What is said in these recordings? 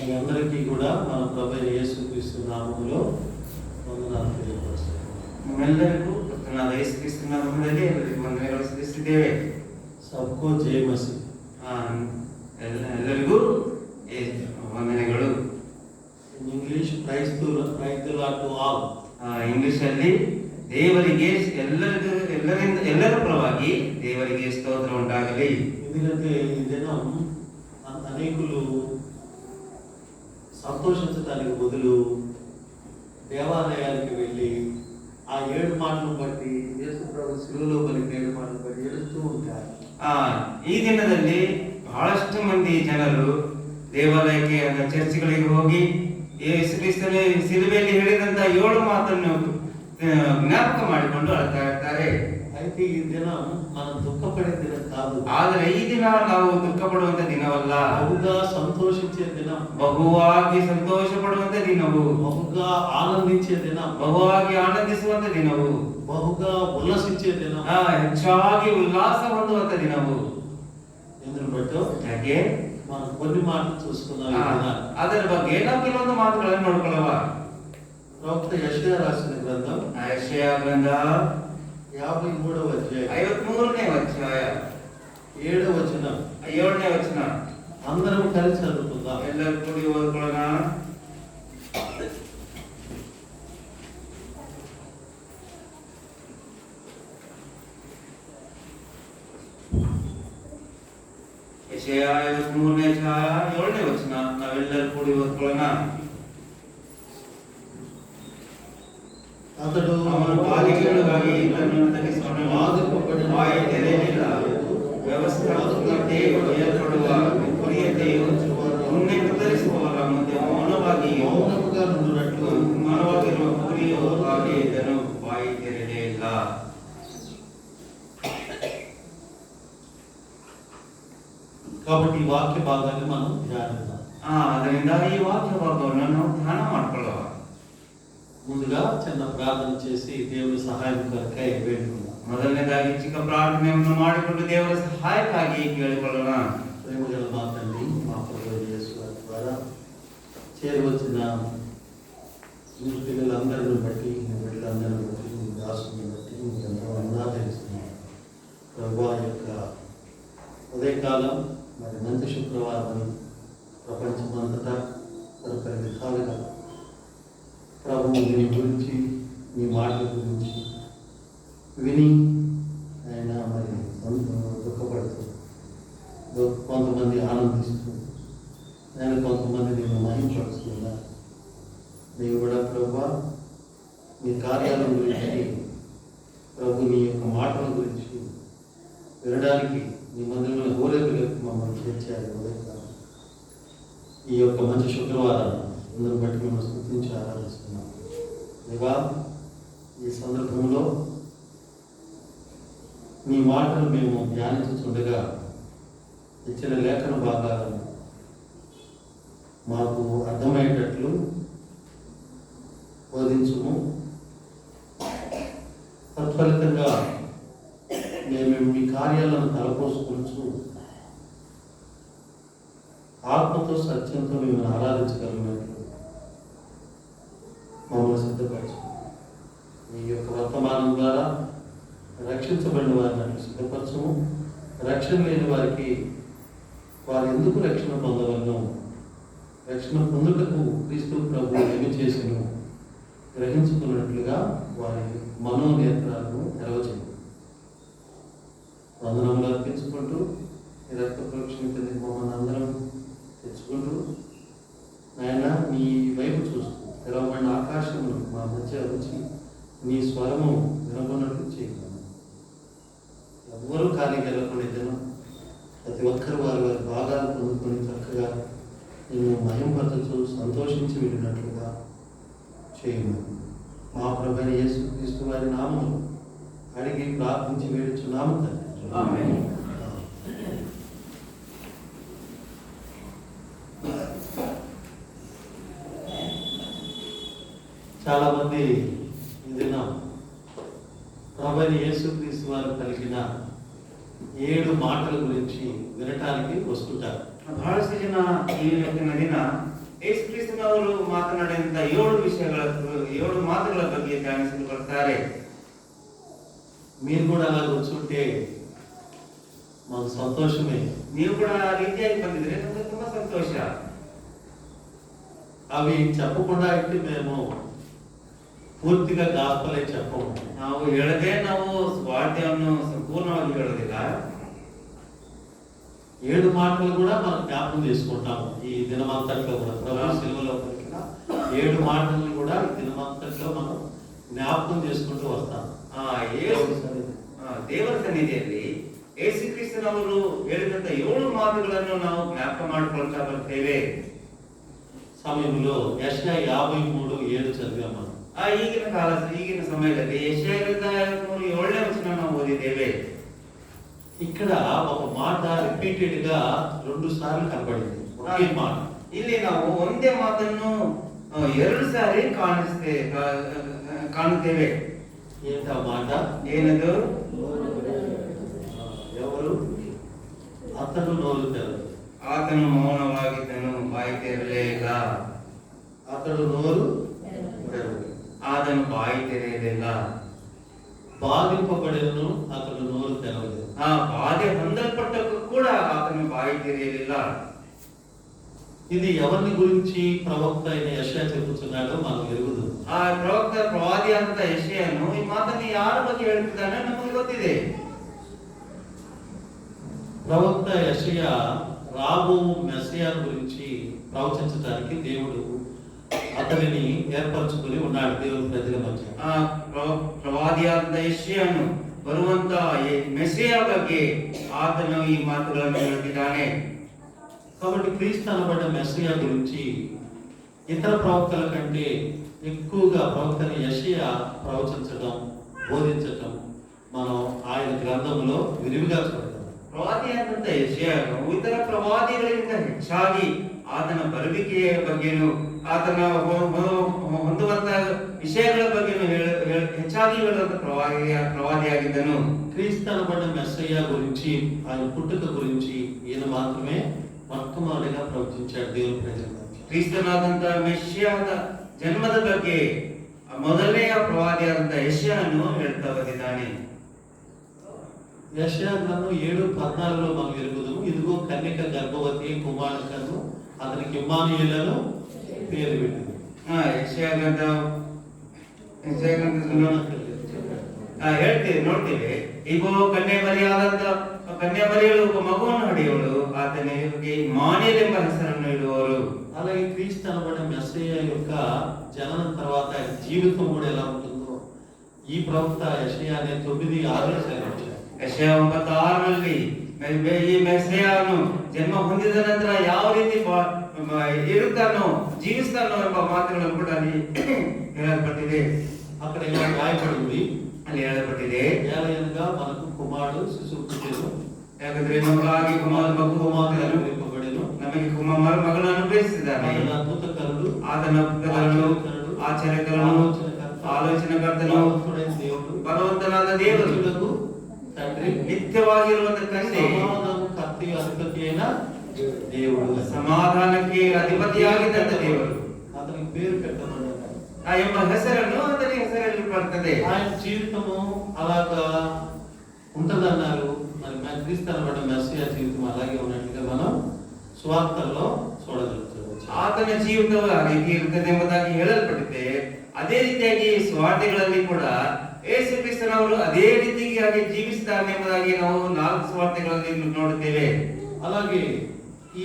మీ అందరికీ కూడా మన ప్రభు యేసుక్రీస్తు ನಾಮములో వందనాలు తెలియపరుస్తున్నాను. ನಿಮ್ಮೆಲ್ಲರಿಗೂ ಕರ್ತನಾದ ಯೇಸು ಕ್ರಿಸ್ತನ ನಾಮದಲ್ಲಿ ಎಲ್ಲರಿಗೂ ವಂದನೆಗಳು ಸಲ್ಲಿಸುತ್ತಿದ್ದೇವೆ. सबको जय मसीह. ಎಲ್ಲರಿಗೂ ವಂದನೆಗಳು. English praise the lord to all. English ಅಲ್ಲಿ ದೇವರಿಗೆ ಎಲ್ಲರ ಪರವಾಗಿ ದೇವರಿಗೆ ಸ್ತೋತ್ರ ಉಂಟಾಗಲಿ. ఎందుకంటే ఈ దినం అనేకులు సంతోషించడానికి బదులు దేవాలయానికి వెళ్ళి ఆ 7 మాటలను బట్టి యేసు ప్రభు శిలువలో పలికిన 7 మాటలను బట్టి ఏడుస్తూ ఉంటారు. ಈ ದಿನದಲ್ಲಿ ಬಹಳಷ್ಟು ಮಂದಿ ಜನರು ದೇವಾಲಯಕ್ಕೆ ಚರ್ಚ್ಗಳಿಗೆ ಹೋಗಿ ಯೇಸು ಕ್ರಿಸ್ತನ ಶಿಲುಬೆಯಲ್ಲಿ ಹೇಳಿದಂತ 7 ಮಾತನ್ನು ಜ್ಞಾಪಕ ಮಾಡಿಕೊಂಡು ಅಳ್ತಾ ಇರ್ತಾರೆ. అయితే ఈ దినం మనం దుఃఖపడే దినం కాదు. ಆದರೆ ಈ ದಿನ ನಾವು ದುಃಖ ಪಡುವಂತ ದಿನವಲ್ಲ, బహుగా సంతోషించే దినం, ಬಹುವಾಗಿ ಸಂತೋಷ ಪಡುವಂತ ದಿನವು, బహుగా ఆనందించే దినం, ಬಹುವಾಗಿ ಆನಂದಿಸುವಂತ ದಿನವು, బహుగా ఉల్లసించే దినం, ಹೆಚ್ಚಾಗಿ ಉಲ್ಲಾಸ ಹೊಂದುವಂತ ದಿನವು. ఎందును బట్టి ಯಾಕೆ మనం కొన్ని మాటలు చూసుకున్నాం. ಅದರ ಬಗ್ಗೆ ನಾವು ಕೆಲವೊಂದು ಮಾತುಗಳನ್ನು ನೋಡ್ಕೊಳ್ಳುವ. ప్రవక్త యెషయా రాసిన గ్రంథం ಯೆಶಯಾ ಗ್ರಂಥ 53వ అధ్యాయం 53ನೇ ಅಧ್ಯಾಯ 7వ వచనం 7ನೇ ವಚನ అందరం కలిసి చదువుకుందాం. ಎಲ್ಲರೂ ಕೂಡಿ ಓದ್ಕೊಳ್ಳೋಣ. ಯೆಶಯಾ 53ನೇ ಅಧ್ಯಾಯ 7ನೇ ವಚನ ನಾವೆಲ್ಲರೂ ಕೂಡಿ ಓದ್ಕೊಳ್ಳೋಣ. అతడు ಅವನು ಬಾಲಿಕೆಗಳಿಗಾಗಿ ತನ್ನನ್ನು ತಗ್ಗಿಸಿಕೊಂಡು ಬಾಧಿಸಲ್ಪಟ್ಟ ಬಾಯಿ ತೆರೆಯಲಿಲ್ಲ. ವ್ಯವಸ್ಥಿತವಾಗಿ ಏರ್ಪಡುವ ವಿಪರೀತೆಯು ಮುನ್ನೆ ಕತ್ತರಿಸುವವರ ಮುಂದೆ మౌనముగా నుండునట్లు ಮೌನವಾಗಿರುವ ಕುರಿಯು ಹಾಗೆ ಇದ್ದನು, ಬಾಯಿ ತೆರೆಯಲೇ ಇಲ್ಲ. కాబట్టి ఈ వాక్య భాగాన్ని మనం ధ్యానిద్దాం. ಅದರಿಂದ ಈ ವಾಕ್ಯ ಭಾಗವನ್ನು ನಾವು ಧ್ಯಾನ ಮಾಡ್ಕೊಳ್ಳುವ. ముందుగా చిన్న ప్రార్థన చేసి దేవుని సహాయం కొరకై వేడుకుందాం. ಮೊದಲನೇದಾಗಿ ಚಿಕ್ಕ ಪ್ರಾರ್ಥನೆಯನ್ನು ಮಾಡಿಕೊಂಡು ದೇವರ ಸಹಾಯಕ್ಕಾಗಿ ಕೇಳಿಕೊಳ್ಳೋಣ. ప్రేమగల మా తండ్రి, మా ప్రభువైన యేసు వారి ద్వారా చేరవచ్చిన మీ పిల్లలందరిని బట్టి, మీ బిడ్డలందరిని బట్టి, మీ దాసుని బట్టి మీకు ఎంతో వందనాలు తెలుస్తున్నాం. ప్రభువా యొక్క ఉదయకాలం మరి మంచి శుక్రవారం ప్రపంచమంతటా కొన్ని విధాలుగా ప్రభు మీ గురించి, మీ మాటల గురించి విని ఆయన మరి దుఃఖపడుతూ, కొంతమంది ఆనందిస్తూ, నేను కొంతమంది నేను మహింపడుతున్నారు. మేము కూడా ప్రభు మీ కార్యాల గురించి, ప్రభు మీ యొక్క మాటల గురించి వినడానికి మీ మందిరంలో గోరేకులకు మమ్మల్ని చేర్చారు. ఉదయకాలం ఈ యొక్క మంచి శుక్రవారాన్ని అందరూ బట్టి మేము స్తుతించి ఆరాధిస్తున్నాం. దేవా, ఈ సందర్భంలో మీ మాటలు మేము ధ్యానించుతుండగా ఇచ్చిన లేఖన భాగాలను మాకు అర్థమయ్యేటట్లు బోధించుము. తత్ఫలితంగా మేము మీ కార్యాలను తలపోసుకుంటూ ఆత్మతో సత్యంతో మేము ఆరాధించగలిగినట్లు మమ్మల్ని సిద్ధపరచు. మీ యొక్క వర్తమానం ద్వారా రక్షించబడిన వారిని సిద్ధపరచము. రక్షణ లేని వారికి వారు ఎందుకు రక్షణ పొందవలను, రక్షణ పొందుటకు క్రీస్తు ప్రభు ఏమి చేసిన గ్రహించుకున్నట్లుగా వారి మనోనేత్రాలను తెరవచేయు. వందనములు అర్పించుకుంటూ ఈ రక్త ప్రోక్షణ కిందకి మమ్మల్ని అందరం తెచ్చుకుంటూ నాయన మీ వైపు చూస్తూ తెరవబడిన ఆకాశమును మా మధ్య వచ్చి నీ స్వరము వినకున్నట్లు చేయగలను. ఎవ్వరూ ఖాళీకి వెళ్ళకుండా జనం ప్రతి ఒక్కరు వారి వారి భాగాలు పొందుకొని చక్కగా నేను మహింపరచు సంతోషించి వెళ్ళినట్లుగా చేయము. మా ప్రభువైన యేసుక్రీస్తు వారి నామములో అడిగి ప్రార్థించి వేడుచున్నాము తండ్రి. ఆమేన్. చాలా మంది ఈ దినం ప్రభువైన యేసుక్రీస్తు వారు పలికిన 7 మాటల గురించి వినటానికి వస్తుంటారు. ಬಹಳಷ್ಟು ಜನ ಈ ದಿನ ಯೇಸು ಕ್ರಿಸ್ತನವರು ಮಾತನಾಡಿದಂತ 7 ಮಾತುಗಳ ಬಗ್ಗೆ ಧ್ಯಾನಿಸಿಕೊಳ್ತಾರೆ. మీరు కూడా అలా కూర్చుంటే మాకు సంతోషమే. ನೀವು ಕೂಡ ಆ ರೀತಿಯಾಗಿ ಬಂದಿದ್ರೆ ನಮಗೆ ತುಂಬಾ ಸಂತೋಷ. అవి చెప్పకుండా అయితే మేము పూర్తిగా గాస్పలే చెప్పము. ನಾವು ಹೇಳದೆ ನಾವು ಸ್ವಾರ್ಥವನ್ನು ಸಂಪೂರ್ಣವಾಗಿ ಹೇಳೋದಿಲ್ಲ. 7 మాటలు కూడా మనం జ్ఞాపకం చేసుకుంటాము ఈ దినమంతట్లో కూడా. ప్రభు శిలువలో పలికిన 7 మాటలను కూడా ఈ దినమంతట్లో మనం జ్ఞాపకం చేసుకుంటూ వస్తాం. ದೇವರ ಸನ್ನಿಧಿಯಲ್ಲಿ ಯೇಸು ಕ್ರಿಸ್ತನವರು ಹೇಳಿದಂತ 7 ಮಾತುಗಳನ್ನು ನಾವು ಜ್ಞಾಪಕ ಮಾಡಿಕೊಳ್ತಾ ಬರ್ತೇವೆ. సమయంలో యెషయా 53:7 చదివాం మనం. ಈಗಿನ ಸಮಯದಲ್ಲಿ ಯೆಶಾಯ 53:7ನೇ ವಚನ ನಾವು ಓದಿದ್ದೇವೆ. ఇక్కడ ఒక మాట రిపీటెడ్ గా 2 సార్లు కనబడింది. ఒకే మాట. ಇಲ್ಲಿ ನಾವು ಒಂದೇ ಮಾತನ್ನು 2 ಸಾರಿ ಕಾಣುತ್ತೇವೆ. ఏంట మాట? ಏನದು? ఎవరు? అతడు నోరు తెరవలేదు. ಆತನು ಮೌನವಾಗಿದ್ದನು, ಬಾಯಿ ತೆರೆಯಲೇ ಇಲ್ಲ. అతడు నోరు తెరవలేదు. ಆತನು ಬಾಯಿ ತೆರೆಯಲಿಲ್ಲ. బాధింపబడినను అతడు నోరు తెరవలేదు. బాధ పొందల్పట్టకు కూడా ఆతను బాయి తెరయలిಲ್ಲ. ఇది ఎవరిని గురించి ప్రవక్త అయిన యెషయా చెబుతున్నాడో మనం ఎరుగుదు. ಆ ಪ್ರವಾದಿ ಅಂತ ಯೆಶಾಯನು ಈ ಮಾತನ್ನು ಯಾರ ಬಗ್ಗೆ ಹೇಳ್ತಿದ್ದಾನೆ ನಮಗೆ ಗೊತ್ತಿದೆ. ప్రవక్త యెషయా రాబో మెస్సియా గురించి ప్రవచించడానికి దేవుడు అతనిని ఏర్పరచుకుని ఉన్నాడు దేవుని ప్రజల మధ్య. ಪ್ರವಾದಿಯಾದ ಯೆಶಾಯನು ಬರುವಂತ ಮೆಸ್ಸಿಯಾ ಬಗ್ಗೆ ಆತನು ಈ ಮಾತುಗಳನ್ನು ಹೇಳ್ತಿದ್ದಾನೆ. కాబట్టి క్రీస్తు అనబడ్డ మెస్సియా గురించి ఇతర ప్రవక్తల కంటే ఎక్కువగా ప్రవక్త యెషయా ప్రవచించడం, బోధించడం మనం ఆయన గ్రంథంలో విరివిగా చూడగలం. ಪ್ರವಾದಿಯಾದಂತ ಯೆಶಾಯನು ಇತರ ಪ್ರವಾದಿಗಳಿಂದ ಹೆಚ್ಚಾಗಿ ಆತನ ಬರುವಿಕೆಯ ಬಗ್ಗೆನೂ ಆತನ ಹೊಂದುವಂತ ವಿಷಯಗಳ ಬಗ್ಗೆನೂ ಹೆಚ್ಚಾಗಿ ಹೇಳುವಂತ ಪ್ರವಾದಿಯಾಗಿದ್ದನು. క్రీస్తు అనబడ్డ మెస్సియా గురించి, ఆయన పుట్టుక గురించి ఈయన మాత్రమే మొట్టమొదటిగా ప్రవచించాడు దేవుని ప్రజలకు. ಕ್ರಿಸ್ತನಾದಂತ ಮೆಸ್ಸಿಯಾದ ಜನ್ಮದ ಬಗ್ಗೆ ಮೊದಲನೆಯ ಪ್ರವಾದಿಯಾದಂತ ಯೆಶಾಯನು ಹೇಳ್ತಾ ಬಂದಿದ್ದಾನೆ. యెషయా గ్రంథం 7:14లో మనం ఎరుగుదాము. ఇదిగో కన్యక గర్భవతి కుమారుకను అతనికి ఇమ్మానుయేలను పేరు పెట్టింది. ಯೆಶಯಾ ಗ್ರಂಥ ಹೇಳ್ತೀವಿ ನೋಡ್ತೀವಿ. ಈಗ ಕನ್ಯಾಮರಿಯಳು ಒಬ್ಬ ಮಗುವನ್ನು ಹಡೆಯುವಳು, ಆತನಿಗೆ ಇಮ್ಮಾನುಯೇಲ್ ಎಂಬ ಹೆಸರನ್ನು ಇಡುವರು. అలాగే క్రీస్తు అనబడ్డ మెస్సియా యొక్క జననం తర్వాత ఆయన జీవితం కూడా ఎలా ఉంటుందో ఈ ప్రవక్త యెషయా అనే 9:6 సెలవిచ్చాడు. ಯೆಶಾಯ 9:6ರಲ್ಲಿ ಈ ಮೆಸ್ಸಿಯಾನು ಜನ್ಮ ಹೊಂದಿದ ನಂತರ ಯಾವ ರೀತಿ ಇರುತ್ತಾನೋ ಜೀವಿಸ್ತಾನೋ ಎಂಬ ಮಾತುಗಳನ್ನು ಕೂಡ ಅಲ್ಲಿ ಹೇಳಲ್ಪಟ್ಟಿದೆ. అక్కడ ఇలా రాయబడింది, ಅಲ್ಲಿ ಹೇಳಲ್ಪಟ್ಟಿದೆ, ఏలయనగా మనకు కుమారుడు శిశువు పుట్టెను, ಯಾಕಂದ್ರೆ ನಮಗಾಗಿ కుమారుడు ఇవ్వబడెను, ನಮಗೆ ಮಗಳನ್ನು ಅನುಗ್ರಹಿಸಿದ್ದಾನೆ. ಆತನ ಅದ್ಭುತಕರುడు, ಆತನ ಅದ್ಭುತಕರುడు, ಆಶ್ಚರ್ಯಕರುడు, ಆಲೋಚನಕರ್ತನು, ಬಲವಂತನಾದ ದೇವರು, తండ్రి, ನಿತ್ಯವಾಗಿರುವಂತ ತಂದೆ, సమాధానకర్తయు అధిపతి అయిన దేవుడు, ಸಮಾಧಾನಕ್ಕೆ ಅಧಿಪತಿಯಾಗಿದ್ದಂತ ದೇವರು, అతనికి పేరు పెట్టబడ్డాడు. ಎಂಬ ಹೆಸರನ್ನು ಅತನಿಗೆ ಹೆಸರಲ್ಲಿ ಬರ್ತದೆ. ఆయన జీవితము అలాగా ఉంటదన్నారు. మరి క్రీస్తు అనబడ్డ మెస్సియా జీవితం అలాగే ఉన్నట్టుగా మనం సువార్తల్లో చూడగలుగుతాము. ಆತನ ಜೀವಿತವು ಆ ರೀತಿ ಇರುತ್ತದೆ ಎಂಬುದಾಗಿ ಹೇಳಲ್ಪಟ್ಟಿದೆ. ಅದೇ ರೀತಿಯಾಗಿ ಸ್ವಾರ್ಥಗಳಲ್ಲಿ ಕೂಡ ಯೇಸು ಕ್ರಿಸ್ತನವರು ಅದೇ ರೀತಿಯಾಗಿ ಜೀವಿಸುತ್ತಾರೆ ಎಂಬುದಾಗಿ ನಾವು 4 ಸ್ವಾರ್ಥಗಳಲ್ಲಿ ನೋಡುತ್ತೇವೆ. అలాగే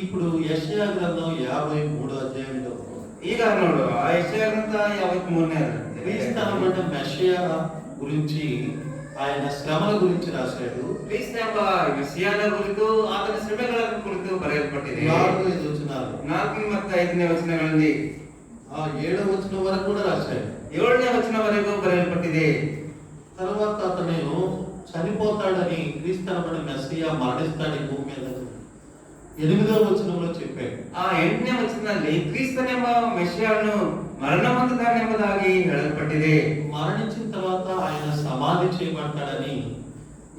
ఇప్పుడు యెషయా గ్రంథం 53వ అధ్యాయంలో ಈಗ ನೋಡು, ಆ ಯೆಶಾಯ ಗ್ರಂಥ 53ನೇ క్రీస్తు అనబడ్డ మెస్సియా గురించి, ఆయన శ్రమల గురించి రాశాడు. ಕ್ರಿಸ್ತ ಎಂಬ ಮೆಸ್ಸಿಯಾನ ಕುರಿತು, ಆತನ ಶ್ರಮೆಗಳ ಕುರಿತು ಬರೆಯಲ್ಪಟ್ಟಿದೆ. 4 వచనాలు, 4 ಮತ್ತು 5ನೇ ವಚನಗಳಲ್ಲಿ 7వ వచనం వరకు కూడా రాశాడు. 7ನೇ వచనವರೆಗೂ ಬರೆಯಲ್ಪಟ್ಟಿದೆ. తర్వాత అతను చనిపోతాడని, క్రీస్తు అనబడ్డ మెస్సియా మరణిస్తాడు ఈ భూమి మీద 8వ వచనంలో చెప్పాడు. ಆ 8ನೇ ವಚನದಲ್ಲಿ ಕ್ರಿಸ್ತನೆಂಬ ಮೆಸ್ಸಿಯಾನು ಮರಣ ಹೊಂದುತ್ತಾನೆಂಬುದಾಗಿ ಹೇಳಲ್ಪಟ್ಟಿದೆ. మరణించిన తర్వాత ఆయన సమాధి చేయబడతాడని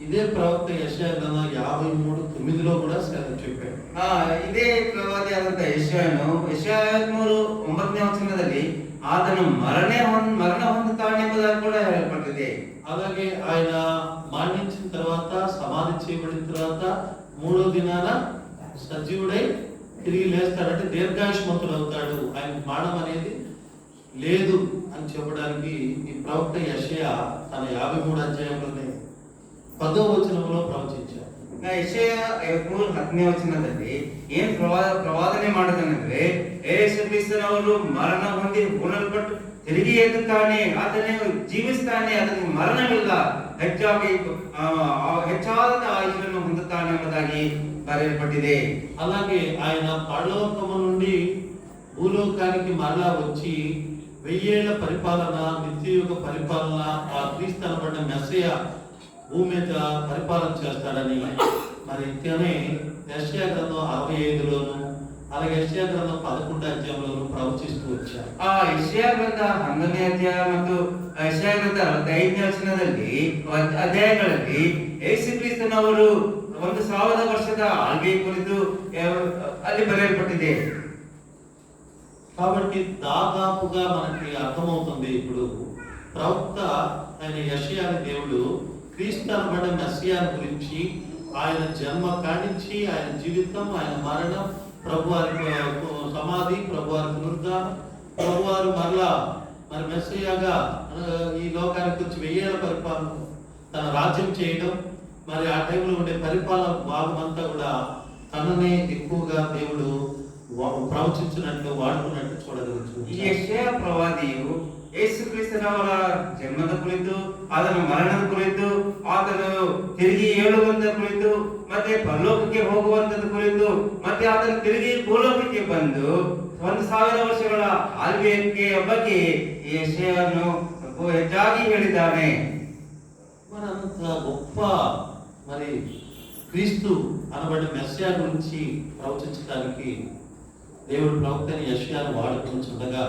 ఇదే ప్రవక్త యెషయా గ్రంథం 53:9లో కూడా చెప్పాడు. ಇದೇ ಪ್ರವಾದಿ ಆದಂತ ಯೆಶಾಯ 9ನೇ ವಚನದಲ್ಲಿ ಆತನು ಮರಣ ಹೊಂದುತ್ತಾನೆಂಬುದಾಗಿ ಕೂಡ ಹೇಳಲ್ಪಟ್ಟಿದೆ. అలాగే ఆయన మరణించిన తర్వాత సమాధి చేయబడిన తర్వాత 3వ దినాన సజీవుడై తిరిగి లేస్తాడంటే దీర్ఘాయుష్మంతుడు అవుతాడు. ఆయన మరణం అనేది లేదు అని చెప్పడానికి ఈ ప్రవక్త యెషయా తన 53 అధ్యాయంలోనే 10వ వచనంలో ప్రవచించాడు. ಯೆಶಾಯ 53:10ನೇ ವಚನದಲ್ಲಿ ಏನ್ ಪ್ರವಾದನೆ ಮಾಡಿದನೆಂದ್ರೆ ಯೇಸು ಕ್ರಿಸ್ತನವರು ಮರಣ ಹೊಂದಿ ಹೂಣಲ್ಪಟ್ಟು ತಿರುಗಿ ಎದ್ದುತ್ತಾನೆ, ಆತನೇ ಜೀವಿಸ್ತಾನೆ, ಆತನಿಗೆ ಮರಣವಿಲ್ಲ, ಹೆಚ್ಚಾದ ಆಯುಷನ್ನು ಹೊಂದುತ್ತಾನೆ ಎಂಬುದಾಗಿ ಬರೆಯಲ್ಪಟ್ಟಿದೆ. అలాగే ఆయన పరలోకము నుండి భూలోకానికి మరలా వచ్చి 1000 ఏళ్ల పరిపాలన, నిత్యయుగ పరిపాలన, ఆ క్రీస్తు అనబడిన మెస్సయ భూమి మీద పరిపాలన చేస్తాడని మరి ఇతనే యెషయా గ్రంథం 65లోను అలాగే యెషయా గ్రంథం 11 అధ్యాయంలోను ప్రవచిస్తూ వచ్చారు. ಯೆಶಾಯ ಗ್ರಂಥ 11ನೇ ಅಧ್ಯಾಯ ಮತ್ತು ಯೆಶಾಯ ಗ್ರಂಥ 45ನೇ ವಚನದಲ್ಲಿ ಅಧ್ಯಾಯಗಳಲ್ಲಿ ಯೇಸು ಕ್ರಿಸ್ತನವರು 1000 ವರ್ಷದ ಆಳ್ವಿಕೆ ಕುರಿತು ಅಲ್ಲಿ ಬರೆಯಲ್ಪಟ್ಟಿದೆ. కాబట్టి దాదాపుగా మనకి అర్థమవుతుంది ఇప్పుడు ప్రవక్త ఆయన యెషయాని దేవుడు క్రీస్తు అనబడిన మెస్సియాను గురించి ఆయన జన్మ కానించి ఆయన జీవితం, ఆయన మరణం, ప్రభువారి సమాధి, ప్రభువారి పునరుద్ధానం, ప్రభువారు మరలా మరి మెస్సియాగా ఈ లోకానికి వచ్చి 1000 ఏళ్ల పరిపాలన తన రాజ్యం చేయడం, మరి ఆ టైంలో ఉండే పరిపాలన భాగం అంతా కూడా తననే ఎక్కువగా దేవుడు ప్రవచించినట్లు వాడుకున్నట్టు చూడగలుగుతుంది. ಈ ಯೆಶಾಯ ಪ್ರವಾದಿಯು ಯೇಸು ಕ್ರಿಸ್ತನವರ ಜನ್ಮದ ಕುರಿತು, ಆತನ ಮರಣದ ಕುರಿತು, ಆತನು ತಿರುಗಿ ಏಳುವಂತ ಕುರಿತು, ಮತ್ತೆ ಪರಲೋಕಕ್ಕೆ ಹೋಗುವಂತದ ಕುರಿತು, ಮತ್ತೆ ಆತನು ತಿರುಗಿ ಭೂಲೋಕಕ್ಕೆ ಬಂದು 1000 ವರ್ಷಗಳ ಆಳ್ವಿಕೆ ಬಗ್ಗೆ ಯೆಶಾಯನು ಹೆಚ್ಚಾಗಿ ಹೇಳಿದ್ದಾನೆ. మనంత గొప్ప మరి క్రీస్తు అనబడిన మెస్సియా గురించి ప్రవచించడానికి దేవుడు ప్రవక్తని యెషయాను వాడుకుంటుండగా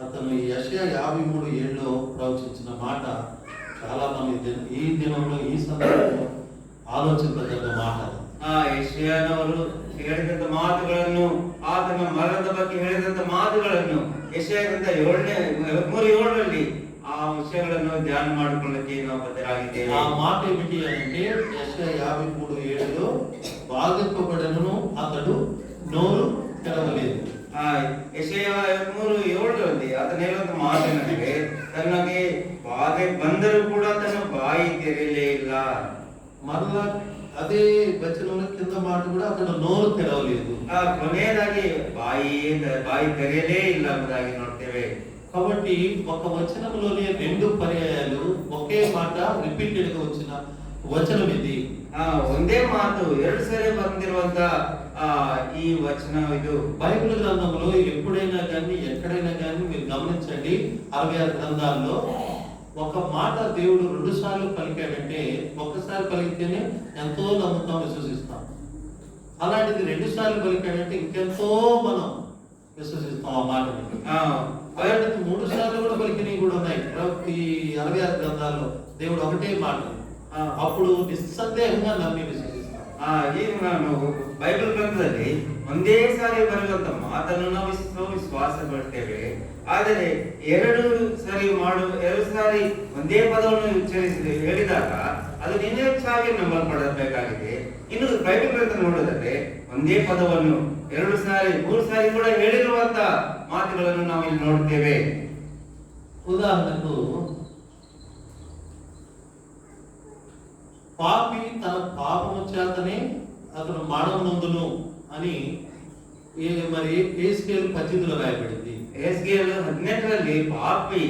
అతను ఈ యెషయా 53:7లో ప్రవచించిన మాట చాలా మంది ఈ దినంలో ఈ సందర్భంలో ఆలోచించదగ్గ మాట. ಯೆಶಾಯನವರು ಹೇಳಿದಂತ ಮಾತುಗಳನ್ನು, ಆತನ ಮರಣದ ಬಗ್ಗೆ ಹೇಳಿದಂತ ಮಾತುಗಳನ್ನು ಯೆಶಾಯ ಗ್ರಂಥ 53:7ರಲ್ಲಿ ಆ ವಿಷಯಗಳನ್ನು ಧ್ಯಾನ ಮಾಡಿಕೊಳ್ಳಕ್ಕೆ ನಾವು ಬದ್ಧರಾಗಿದ್ದೇವೆ. ఆ మాట ఏమిటి అంటే యెషయా 53:7లో బాధింపబడను అతడు నోరు తెరవలేదు. ಯೆಶಾಯ 53:7ರಲ್ಲಿ ಆತನ ಹೇಳುವಂತ ಮಾತೇನೆಂದರೆ ತನಗೆ ಬಾಧೆ ಬಂದರೂ ಕೂಡ ತನ್ನ ಬಾಯಿ ತೆರೆಯಲೇ ಇಲ್ಲ. మరలా అదే వచనంలో కింద మాట కూడా అతడు నోరు తెరవలేదు. ಕೊನೆಯದಾಗಿ ಬಾಯಿ ತೆರೆಯಲೇ ಇಲ್ಲ ಎಂಬುದಾಗಿ ನೋಡ್ತೇವೆ. కాబట్టి ఒక వచనంలోనే 2 పర్యాయాలు ఒకే మాట రిపీటెడ్ గా వచ్చిన వచనం ఇది. ಒಂದೇ ಮಾತು 2 ಸಾರಿ ಬಂದಿರುವಂತ ఈ వచనం ఇది బైబిల్ గ్రంథంలో ఎప్పుడైనా కానీ ఎక్కడైనా కానీ మీరు గమనించండి 66 గ్రంథాల్లో ఒక మాట దేవుడు 2 సార్లు పలికాడంటే ఒక్కసారి పలికితేనే ఎంతో నమ్ముతాం, విశ్వసిస్తాం. అలాంటిది 2 సార్లు పలికాడంటే ఇంకెంతో మనం విశ్వసిస్తాం ఆ మాటని. అలాంటిది 3 సార్లు కూడా పలికినవి కూడా ఉన్నాయి. ఈ 66 గ్రంథాల్లో దేవుడు ఒకటే మాట అప్పుడు నిస్సందేహంగా నమ్మి విశ్వసిస్తాం. ಈಗ ನಾನು ಬೈಬಲ್ ಗ್ರಂಥದಲ್ಲಿ ಒಂದೇ ಸಾರಿ ಬರುವಂತ ಮಾತನ್ನು ನಾವು ವಿಶ್ವಾಸ ಪಡ್ತೇವೆ. ಆದರೆ 2 ಸಾರಿ ಒಂದೇ ಪದವನ್ನು ಉಚ್ಚರಿಸಿ ಹೇಳಿದಾಗ ಅದು ಇನ್ನೂ ಹೆಚ್ಚಾಗಿ ನಂಬಲ್ಪಡಬೇಕಾಗಿದೆ. ಇನ್ನು ಬೈಬಲ್ ಗ್ರಂಥ ನೋಡಿದರೆ ಒಂದೇ ಪದವನ್ನು 2 ಸಾರಿ 3 ಸಾರಿ ಕೂಡ ಹೇಳಿರುವಂತ ಮಾತುಗಳನ್ನು ನಾವು ಇಲ್ಲಿ ನೋಡ್ತೇವೆ. ఉదాహరణకు పాపి తన పాపము చేతనే అతను మరణమునందును అని మరి యెహెజ్కేలు 18లో రాయబడింది. ಯೆಹೆಜ್ಕೇಲ 18ರಲ್ಲಿ ಪಾಪಿ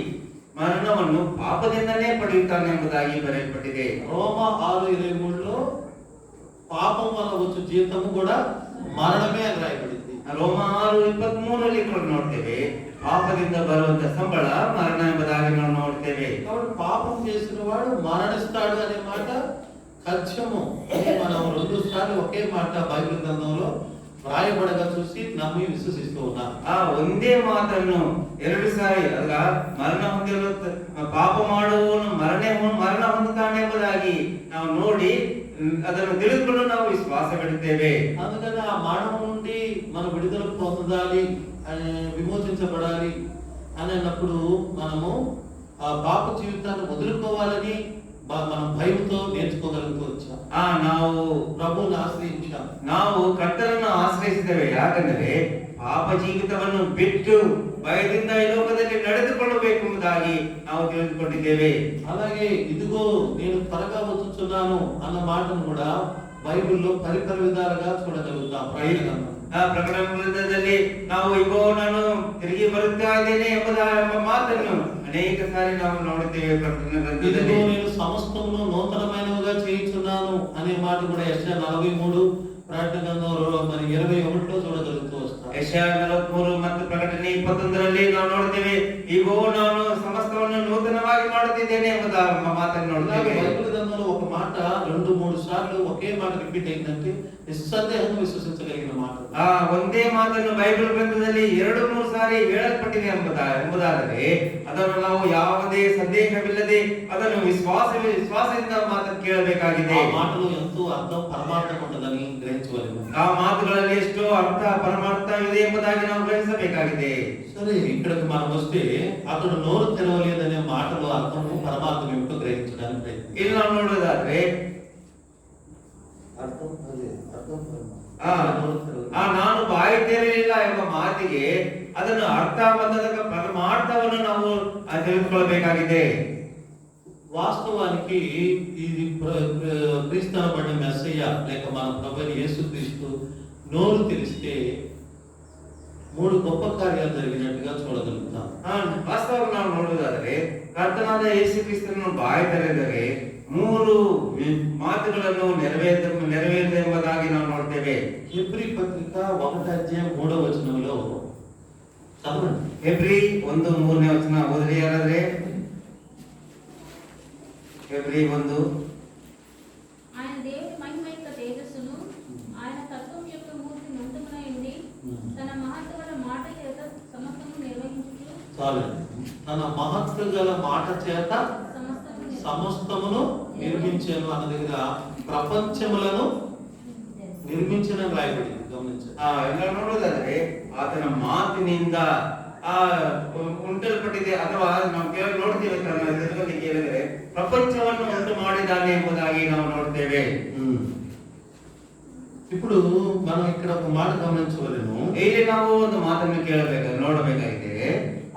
ಮರಣವನ್ನು ಪಾಪದಿಂದನೇ ಪಡೆಯುತ್ತಾನೆ ಎಂಬುದಾಗಿ ಬರೆಯಲ್ಪಟ್ಟಿದೆ. రోమ 6:23లో పాపం వల్ల వచ్చే జీతము కూడా మరణమే అని రాయబడింది. ರೋಮ 6:23ರಲ್ಲಿ ಕೂಡ ನೋಡ್ತೇವೆ ಪಾಪದಿಂದ ಬರುವಂತ ಸಂಬಳ ಮರಣ ಎಂಬುದಾಗಿ ನಾವು ನೋಡ್ತೇವೆ. కాబట్టి పాపం చేసిన వాడు మరణిస్తాడు అనే మాట సత్యము. మనం 2 సార్లు ఒకే మాట బైబిల్ గ్రంథంలో వ్రాయబడగా చూసి నమ్మి విశ్వసిస్తూ ఉన్నాను. ಆ ಒಂದೇ ಮಾತನ್ನು ಎರಡು ಸಾರಿ ಅಲ್ಲ ಮರಣ ಹೊಂದಿರುವ ಪಾಪ ಮಾಡುವವನು ಮರಣ ಹೊಂದುತ್ತಾನೆ ಎಂಬುದಾಗಿ ನಾವು ನೋಡಿ ಅದನ್ನು ತಿಳಿದುಕೊಂಡು ನಾವು ವಿಶ್ವಾಸವಿಡುತ್ತೇವೆ. అందుకని ఆ మరణం నుండి మన విడుదల పొందాలి, విమోచించబడాలి అని అన్నప్పుడు మనము ఆ పాప జీవితాన్ని వదులుకోవాలని మనం భయంతో నేర్చుకోగలుగుతూ వచ్చాం. ನಾವು ప్రభువుని ఆశ్రయించాం. ನಾವು ಕರ್ತನನ್ನು ಆಶ್ರಯಿಸಿದ್ದೇವೆ. ಯಾಕಂದರೆ ಪಾಪ ಜೀವಿತವನ್ನು ಬಿಟ್ಟು ಭಯದಿಂದ ಈ ಲೋಕದಲ್ಲಿ ನಡೆದುಕೊಳ್ಳಬೇಕೆಂಬುದಾಗಿ ನಾವು ತಿಳಿದುಕೊಂಡಿದ್ದೇವೆ. అలాగే ఇదిగో నేను త్వరగా వచ్చుచున్నాను అన్న మాటను కూడా బైబిల్లో పరిపరి విధాలుగా చూడగలుగుతాం. ಪ್ರಕಟಣೆ ಗ್ರಂಥದಲ್ಲಿ ನಾವು ಇಗೋ ನಾನು ತಿರುಗಿ ಬರುತ್ತಾ ಇದ್ದೇನೆ ಎಂಬ ಮಾತನ್ನು ಅನೇಕ ಸಾರಿ ನಾವು ನೋಡುತ್ತೇವೆ. ಪ್ರಕಟಣೆ ಗ್ರಂಥದಲ್ಲಿ నేను సమస్తమును నూతనమైనవిగా చేయుచున్నాను అనే మాట కూడా యెషయా 43 ప్రకటన గ్రంథం మరి 21లో చూడగలుగుతూ వస్తాం. ಯೆಶಾಯ 43 ಮತ್ತು ಪ್ರಕಟಣೆ 21ರಲ್ಲಿ ನಾವು ನೋಡುತ್ತೇವೆ, ಇಗೋ ನಾನು ಸಮಸ್ತವನ್ನು ನೂತನವಾಗಿ ಮಾಡುತ್ತಿದ್ದೇನೆ ಎಂಬ ಮಾತನ್ನು ನೋಡುತ್ತೇವೆ. బైబిల్ గ్రంథంలో ఒక మాట 2-3 సార్లు ఒకే మాట రిపీట్ అయిందంటే నిస్సందేహంగా విశ్వసించగలిగిన మాట. ಒಂದೇ ಮಾತನ್ನು ಬೈಬಲ್ ಗ್ರಂಥದಲ್ಲಿ 2-3 ಸಾರಿ ಹೇಳಲ್ಪಟ್ಟಿದೆ ಎಂಬುದಾದರೆ ಅದನ್ನು ನಾವು ಯಾವುದೇ ಸಂದೇಹವಿಲ್ಲದೆ ಅದನ್ನು ವಿಶ್ವಾಸದಿಂದ ಮಾತನ್ನು ಕೇಳಬೇಕಾಗಿದೆ. ಆ ಮಾತಲು ಎಂತೋ ಅರ್ಥ ಪರಮಾರ್ಥ ఉంటదని గ్రహించవలెను. ಆ ಮಾತುಗಳಲ್ಲಿ ಎಷ್ಟೋ ಅರ್ಥ ಪರಮಾರ್ಥ ಇದೆ ಎಂಬುದಾಗಿ ನಾವು ಗ್ರಹಿಸಬೇಕಾಗಿದೆ. సరే, ఇక్కడికి మనం వస్తే అతడు నోరు తెరవలేదనే మాటలో అర్థము పరమార్థం ఏమిటో గ్రహించడానికి ప్రయత్నం. ಇಲ್ಲಿ ನಾವು ನೋಡೋದಾದ್ರೆ ನಾನು ಬಾಯಿ ತೆರೆಯಲಿಲ್ಲ ಎಂಬ ಮಾತಿಗೆ ಅದನ್ನು ಅರ್ಥ ಬಂದದ ಪರಮಾರ್ಥವನ್ನು ನಾವು ತಿಳಿದುಕೊಳ್ಳಬೇಕಾಗಿದೆ. వాస్తవానికి ఇది క్రీస్తునబడిన మెస్సయ్య లేక మన ప్రభువైన యేసుక్రీస్తు నోరు తెరిస్తే 3 గొప్ప కార్యాలు జరిగినట్టుగా చూడగలుగుతాం. ವಾಸ್ತವವಾಗಿ ನಾವು ನೋಡುವುದಾದರೆ ಕರ್ತನಾದ ಯೇಸು ಕ್ರಿಸ್ತನನ್ನು ಬಾಯಿ ತೆರೆದರೆ 3 ಮಾತುಗಳನ್ನು ನೆರವೇರಿದೆ ಎಂಬುದಾಗಿ ನಾವು ನೋಡ್ತೇವೆ. హెబ్రీ పత్రిక 1:3 చదవండి. హెబ్రీ 1:3 ಓದ್ರಿ ಯಾರಾದ್ರೆ. హెబ్రీ 1 ఆయన దేవుని మహిమ యొక్క తేజస్సును, ఆయన తత్వం యొక్క మూర్తి నంతమునై ఉండి తన మహత్తు గల మాట చేత సమస్తము నిర్వహించుచు తన మహత్తు గల మాట చేత సమస్తమును నిర్మించాను అన్న దగ్గర ప్రపంచములను ನಿರ್ಮಿಂಚನ ರಾಯಬಡಿ ಗಮನಿಸಿ. ಎಲ್ಲ ನೋಡೋದಾದ್ರೆ ಆತನ ಮಾತಿನಿಂದ ಉಂಟಲ್ಪಟ್ಟಿದೆ ಅಥವಾ ನಾವು ನೋಡ್ತೇವೆ ಕೇಳಿದರೆ ಪ್ರಪಂಚವನ್ನು ಉಂಟು ಮಾಡಿದ್ದಾನೆ ಎಂಬುದಾಗಿ ನಾವು ನೋಡ್ತೇವೆ. ఇప్పుడు మనం ఇక్కడ ఒక మాట గమనించవలెను. ಇಲ್ಲಿ ನಾವು ಒಂದು ಮಾತನ್ನು ನೋಡಬೇಕಾಗಿದೆ.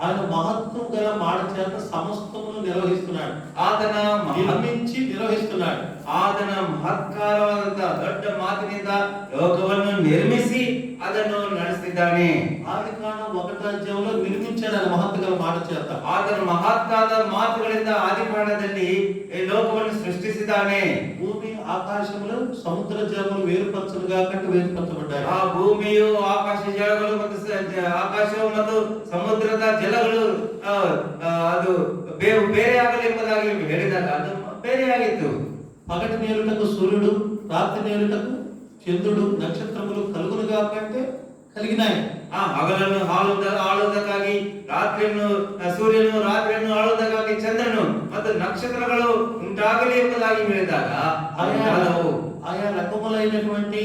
ఆయన మహత్వం గల మాట చేత సమస్తమును నిర్వహిస్తున్నాడు. ಆತನ నిర్మించి నిర్వహిస్తున్నాడు. ಆತನ ಮಹತ್ಕಾರವಾದಂತಹ ದೊಡ್ಡ ಮಾತಿನಿಂದ ಲೋಕವನ್ನು ನಿರ್ಮಿಸಿ ಅದನ್ನು ನಡೆಸಿದ್ದಾನೆ. ఆదికాండం 1:1 నిర్మించాడు ఆయన మహత్తు గల మాట చేత. ಆತನ ಮಹತ್ತಾದ ಮಾತುಗಳಿಂದ ಆದಿಕಾಂಡದಲ್ಲಿ ಈ ಲೋಕವನ್ನು ಸೃಷ್ಟಿಸಿದ್ದಾನೆ. ಭೂಮಿ ಆಕಾಶములు ಸಮುದ್ರ ಜಲములు వేరుపరచులుగా కంటే వేరుపరచబడ్డాయి. ಆ ಭೂಮಿಯು ಆಕಾಶ ಜಲಗಳು ಮತ್ತು ಆಕಾಶವು ಮತ್ತು ಸಮುದ್ರದ ಜಲಗಳು ಅದು ಬೇರೆ ಆಗಲಿ ಎಂಬುದಾಗಿ ಹೇಳಿದಾಗ ಅದು ಬೇರೆಯಾಗಿತ್ತು. పగటి నేలుటకు సూర్యుడు, రాత్రి నేలుటకు చంద్రుడు, నక్షత్రములు కలుగునుగా కంటే కలిగినాయి. ಹಗಲನ್ನು ಆಳುವುದಕ್ಕಾಗಿ ರಾತ್ರಿಯನ್ನು ಸೂರ್ಯನು, ರಾತ್ರಿಯನ್ನು ಆಳುವುದಕ್ಕಾಗಿ ಚಂದ್ರನು ಮತ್ತು ನಕ್ಷತ್ರಗಳು ಉಂಟಾಗಲಿ ಎಂಬುದಾಗಿ ಹೇಳಿದಾಗ ఆయా రకములైనటువంటి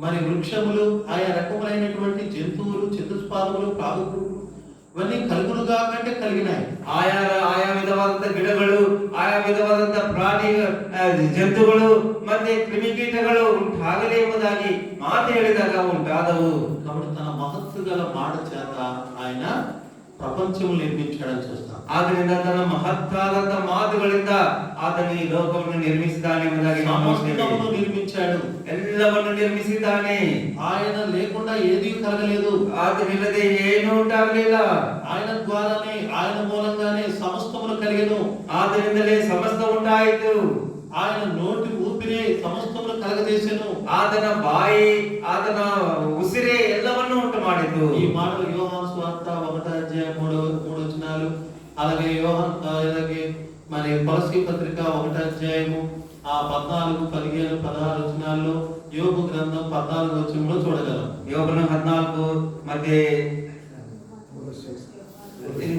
మరి వృక్షములు, ఆయా రకములైనటువంటి జంతువులు, చతుష్పాదములు, ప్రాగుపురులు ఇవన్నీ కలుగునుగా కంటే కలిగినాయి. ఆయా విధವಾದಂತ ಗಿಡಗಳು, ఆయా ವಿಧವಾದಂತ ಪ್ರಾಣಿ ಜಂತುಗಳು ಮತ್ತೆ ಕ್ರಿಮಿಕೀಟಗಳು ಉಂಟಾಗಲಿ ಎಂಬುದಾಗಿ ಮಾತು ಹೇಳಿದಾಗ ಉಂಟಾದವು. కాబట్టి తన మహత్తు గల మాట చేత ఆయన ప్రపంచము నిర్మించాడని చూస్తాం. ಆದ್ದರಿಂದ ತನ್ನ ಮಹತ್ತಾದಂತ ಮಾತುಗಳಿಂದ ಆತನು ಈ ಲೋಕವನ್ನು ನಿರ್ಮಿಸಿದ್ದಾನೆ ಎಂಬುದಾಗಿ సమస్తమును నిర్మించాడు. ಎಲ್ಲವನ್ನು ನಿರ್ಮಿಸಿದ್ದಾನೆ. ఆయన లేకుండా ఏదీ కలగలేదు. ಆತನಿಲ್ಲದೆ ಏನೂ ಉಂಟಾಗಲಿಲ್ಲ. ఆయన ద్వారానే, ఆయన మూలంగానే సమస్తమును కలిగెను. ಆತನಿಂದಲೇ ಸಮಸ್ತ ಉಂಟಾಯಿತು. ఆయన నోటి ఊపిరే సమస్తమును కలగజేసెను. ಆತನ ಬಾಯಿ, ಆತನ ಉಸಿರೇ ಎಲ್ಲವನ್ನೂ ಉಂಟು ಮಾಡಿತು. ఈ మాటలు యోహాను సువార్త 1:3 అలాగే అలాగే మరి కొలస్సీ పత్రిక 1:14, 15, 16 వచనాల్లో యోబు గ్రంథం 14 వచనంలో చూడగలం. ಯೋಬನ 14 ಮತ್ತೆ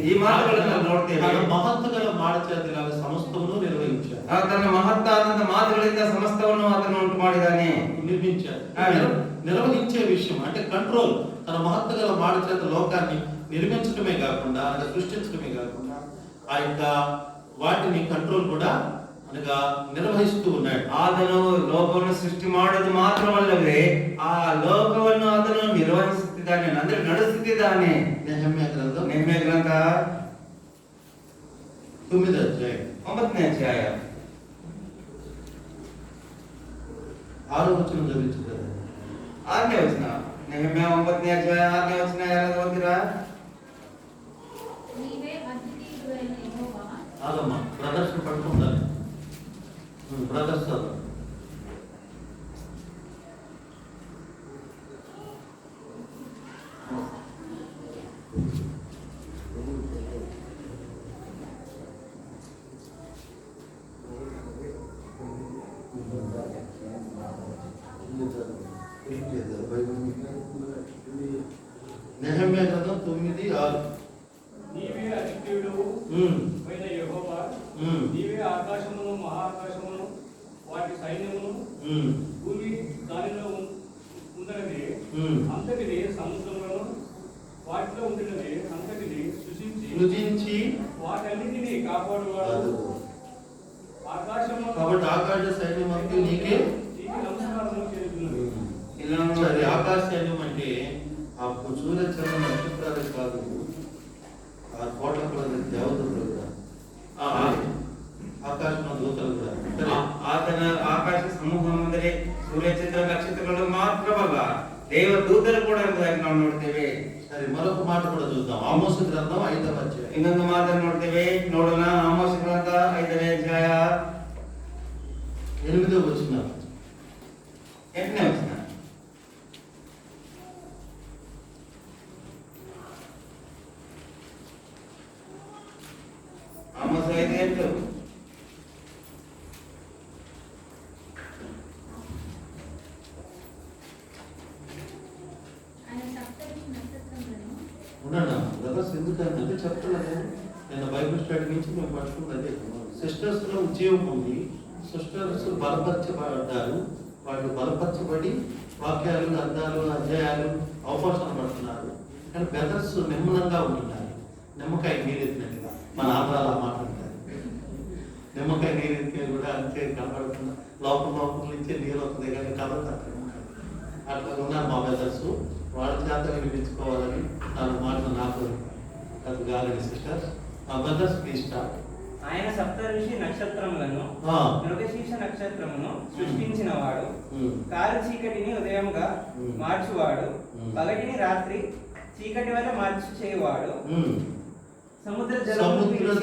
ಈ ಮಾತುಗಳನ್ನು ನಾವು ನೋಡ್ತೇವೆ. తన మహత్తుగల మాట చేత ఇలాగ సమస్తమును నిర్వహించాడు. ತನ್ನ ಮಹತ್ತಾದಂತ ಮಾತುಗಳಿಂದ ಸಮಸ್ತವನ್ನು ಆತನು ಉಂಟು ಮಾಡಿದ್ದಾನೆ, నిర్మించాడు. నిర్వహించే విషయం అంటే కంట్రోల్. తన మహత్తుగల మాట చేత లోకాన్ని నిర్మించడమే కాకుండా అనగా సృష్టించడమే కాకుండా ఆ యొక్క వాటిని కంట్రోల్ కూడా అనగా నిర్వహిస్తూ ఉన్నాడు. ಆತನು ಲೋಕವನ್ನು ಸೃಷ್ಟಿ ಮಾಡೋದು ಮಾತ್ರವಲ್ಲವೇ ಆ ಲೋಕವನ್ನು ಆತನು ನಿರ್ವಹಿಸುತ್ತಿದ್ದಾನೆ, ಅಂದ್ರೆ ನಡೆಸುತ್ತಿದ್ದಾನೆ. నెహెమ్యా గ్రంథం ನೆಹೆಮ್ಯ ಗ್ರಂಥ 9వ అధ్యాయం 9ನೇ ಅಧ್ಯಾಯ 6వ వచనం చదివించు. 6ನೇ ವಚನ. ನೆಹೆಮ್ಯ 9ನೇ ಅಧ್ಯಾಯ 6ನೇ ವಚನ ಯಾರಾದ್ರೂ ಓದ್ತೀರಾ? నీవే అద్వితీయుడైన యెహోవా. ఆగమ్మా ప్రదర్శన పట్టుకుంటాను. ప్రదర్శన నెహెమ్యా గ్రంథం 9:6. నీవే అద్వితీయుడు అయిన యెహోవా, నీవే ఆకాశమును మహాకాశమును వాటి సైన్యమును భూమి దానిలో ఉండినది అంతటిని సముద్రములను వాటిలో ఉండినది అంతటిని సృజించి వాటన్నిటిని కాపాడువాడు. ఆకాశము కాబట్టి ఆకాశ సైన్యం అంతా నీకే నమస్కారము చేస్తున్నది. సరే, ఆకాశ సైన్యం అంటే ఆ సూర్యచంద్ర నక్షత్రాలు కాదు, ఆ కోట్ల దేవతలు కూడా, ఆకాశం దూతలు కూడా. ಆತನ ಆಕಾಶ ಸಮೂಹ ಅಂದರೆ ಸೂರ್ಯಚಂದ್ರ ನಕ್ಷತ್ರಗಳು ಮಾತ್ರವಲ್ಲ, ದೇವದೂತರು ಕೂಡ ಎಂಬುದಾಗಿ ನಾವು ನೋಡ್ತೇವೆ. సరే, మరొక మాట కూడా చూద్దాం. ఆమోస గ్రంథం 5వ అధ్యాయం. ಇನ್ನೊಂದು ಮಾತನ್ನು ನೋಡ್ತೇವೆ, ನೋಡೋಣ. ಆಮೋಸ ಗ್ರಂಥ 5ನೇ ಅಧ್ಯಾಯ 8వ వచనం. 8ನೇ ವಚನ. ಆಮೋಸ 5:8. ఆయన సప్తఋషి నక్షత్రములను ఉన్నాడా బ్రదర్స్? ఎందుకంటే చెప్తున్నది నేను బైబిల్ స్టడీ నుంచి మేము పట్టుకున్నది. సిస్టర్స్ లో ఉద్యోగం ఉంది. సిస్టర్స్ బలపరచబడ్డారు. వాళ్ళు బలపరచబడి వాక్యాలు, అర్థాలు, అధ్యాయాలు అవకాశం పడుతున్నారు. కానీ బ్రదర్స్ నిమ్మలంగా ఉంటున్నారు. నిమ్మకాయ నీరెత్తినట్టుగా మన ఆంధ్రాలో మాట్లాడతారు. నిమ్మకాయ నీరెత్తిన కూడా అంతే కనపడుతున్నా లోపల నుంచే నీరు వస్తుంది కానీ కలవదు. అట్లా ఉన్నారు మా బ్రదర్స్. వాళ్ళ చేత వినిపించుకోవాలని నాలుగు మాటలు నాకు అది కాదని సిస్టర్. మా బ్రదర్స్ ప్లీజ్ స్టార్ట్. ఆయన సప్తఋషి నక్షత్రములను మృగశీర్ష నక్షత్రమును సృష్టించిన వాడు, కారు చీకటిని ఉదయంగా మార్చువాడు, పగటిని రాత్రి చీకటి వల్ల మార్చి చేయువాడు, సముద్ర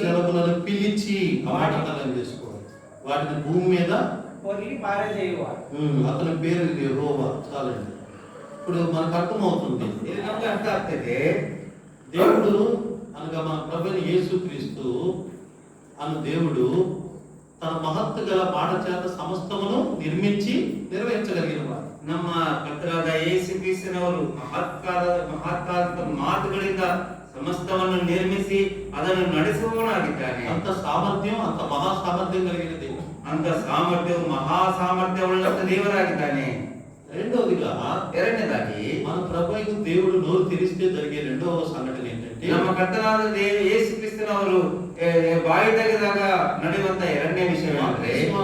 జలములను పిలిచి అమాటకలం చేసుకోవాలి, వాటిని భూమి మీద పొర్లి పారజేయువాడు. అతని పేరు యెహోవా. చాలండి. ఇప్పుడు మనకు అర్థమవుతుంది. ఇది నಮಗೆ ಅರ್ಥ ಆಗ್ತದೆ. దేవుడు అనగా మన ప్రభువైన యేసుక్రీస్తు అను దేవుడు తన మహత్తు గల మాట చేత సమస్తమును నిర్మించి నిర్వహించగలిగిన వాడు. ನಮ್ಮ ಕರ್ತರಾದ ಯೇಸು ಕ್ರಿಸ್ತನವರು ಮಹತ್ತಾದ ಮಾತುಗಳಿಂದ ಸಮಸ್ತವನ್ನು ನಿರ್ಮಿಸಿ ಅದನ್ನು ನಡೆಸುವವನಾಗಿದ್ದಾನೆ. అంత సామర్థ్యం, అంత మహా సామర్థ్యం కలిగిన దేవుడు. ಅಂತ ಸಾಮರ್ಥ್ಯವು ಮಹಾ ಸಾಮರ್ಥ್ಯವುಳ್ಳ ದೇವರಾಗಿದ್ದಾನೆ. రెండవదిగా ಎರಡನೇದಾಗಿ మన ప్రభువుకు దేవుడు నోరు తెరిస్తే జరిగే రెండవ సంఘటన ఏంటంటే ನಮ್ಮ ಕರ್ತನಾದ ಯೇಸು ಕ್ರಿಸ್ತನವರು ಬಾಯಿ ತೆಗೆದಾಗ ನಡೆಯುವಂತ ಎರಡನೇ ವಿಷಯವೇನೆಂದ್ರೆ 8వ